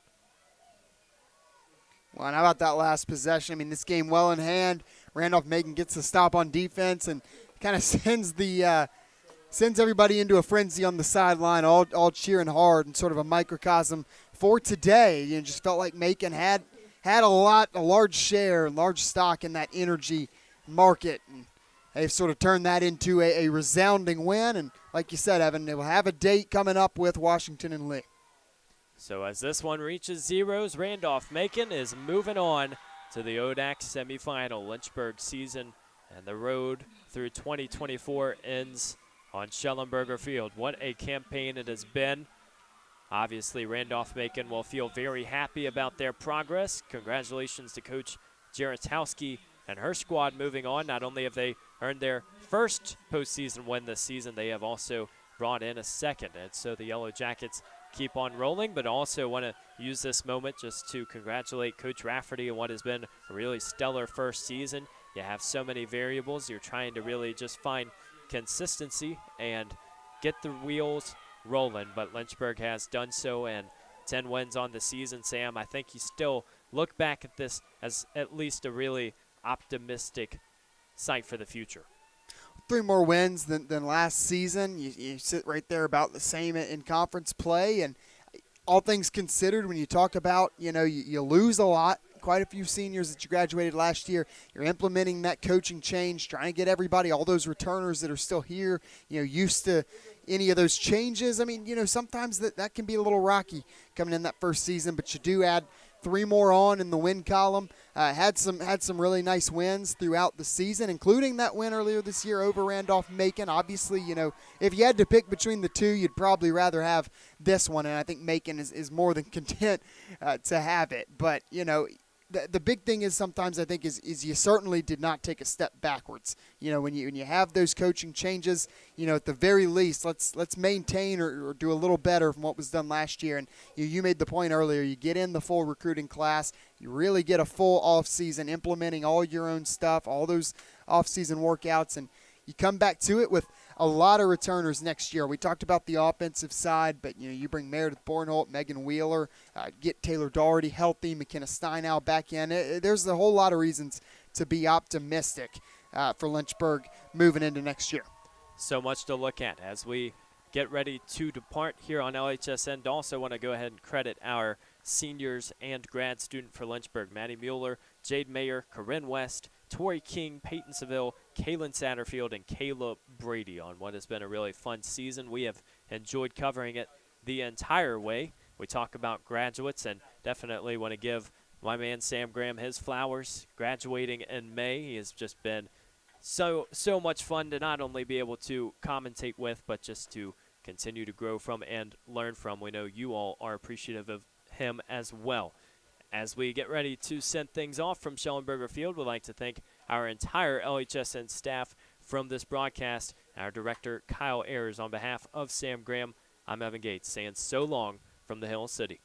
Well, and how about that last possession? I mean, this game well in hand. Randolph-Macon gets the stop on defense and kind of sends everybody into a frenzy on the sideline, all cheering hard, and sort of a microcosm for today. You know, just felt like Macon had a large share, large stock in that energy market, and they've sort of turned that into a resounding win. And like you said, Evan, they will have a date coming up with Washington and Lee. So as this one reaches zeros, Randolph-Macon is moving on to the ODAC semifinal. Lynchburg season and the road through 2024 ends on Schellenberger Field. What a campaign it has been. Obviously, Randolph-Macon will feel very happy about their progress. Congratulations to Coach Jaratowski and her squad moving on. Not only have they earned their first postseason win this season, they have also brought in a second. And so the Yellow Jackets keep on rolling, but also want to use this moment just to congratulate Coach Rafferty on what has been a really stellar first season. You have so many variables. You're trying to really just find consistency and get the wheels rolling, but Lynchburg has done so, and 10 wins on the season. Sam, I think you still look back at this as at least a really optimistic sight for the future. 3 more wins than last season. You sit right there about the same in conference play, and all things considered, when you talk about, you lose a lot. Quite a few seniors that you graduated last year. You're implementing that coaching change, trying to get everybody, all those returners that are still here, used to any of those changes. I mean, sometimes that can be a little rocky coming in that first season, but you do add 3 more on in the win column. Had some really nice wins throughout the season, including that win earlier this year over Randolph-Macon. Obviously, if you had to pick between the 2, you'd probably rather have this one, and I think Macon is more than content to have it. But, the big thing is sometimes I think is you certainly did not take a step backwards. When you have those coaching changes, at the very least, let's maintain or do a little better from what was done last year. And you made the point earlier, you get in the full recruiting class, you really get a full off season implementing all your own stuff, all those off season workouts, and you come back to it with a lot of returners next year. We talked about the offensive side, but you bring Meredith Bornholt, Megan Wheeler, get Taylor Doherty healthy, McKenna Steinow back in. There's a whole lot of reasons to be optimistic for Lynchburg moving into next year. So much to look at as we get ready to depart here on LHSN. Also want to go ahead and credit our seniors and grad student for Lynchburg, Maddie Mueller, Jade Mayer, Corinne West, Tori King, Peyton Seville, Kaylin Satterfield, and Kayla Brady on what has been a really fun season. We have enjoyed covering it the entire way. We talk about graduates and definitely want to give my man Sam Graham his flowers. Graduating in May, he has just been so much fun to not only be able to commentate with, but just to continue to grow from and learn from. We know you all are appreciative of him as well. As we get ready to send things off from Schellenberger Field, we'd like to thank our entire LHSN staff from this broadcast, our director Kyle Ayers. On behalf of Sam Graham, I'm Evan Gates saying so long from the Hill City.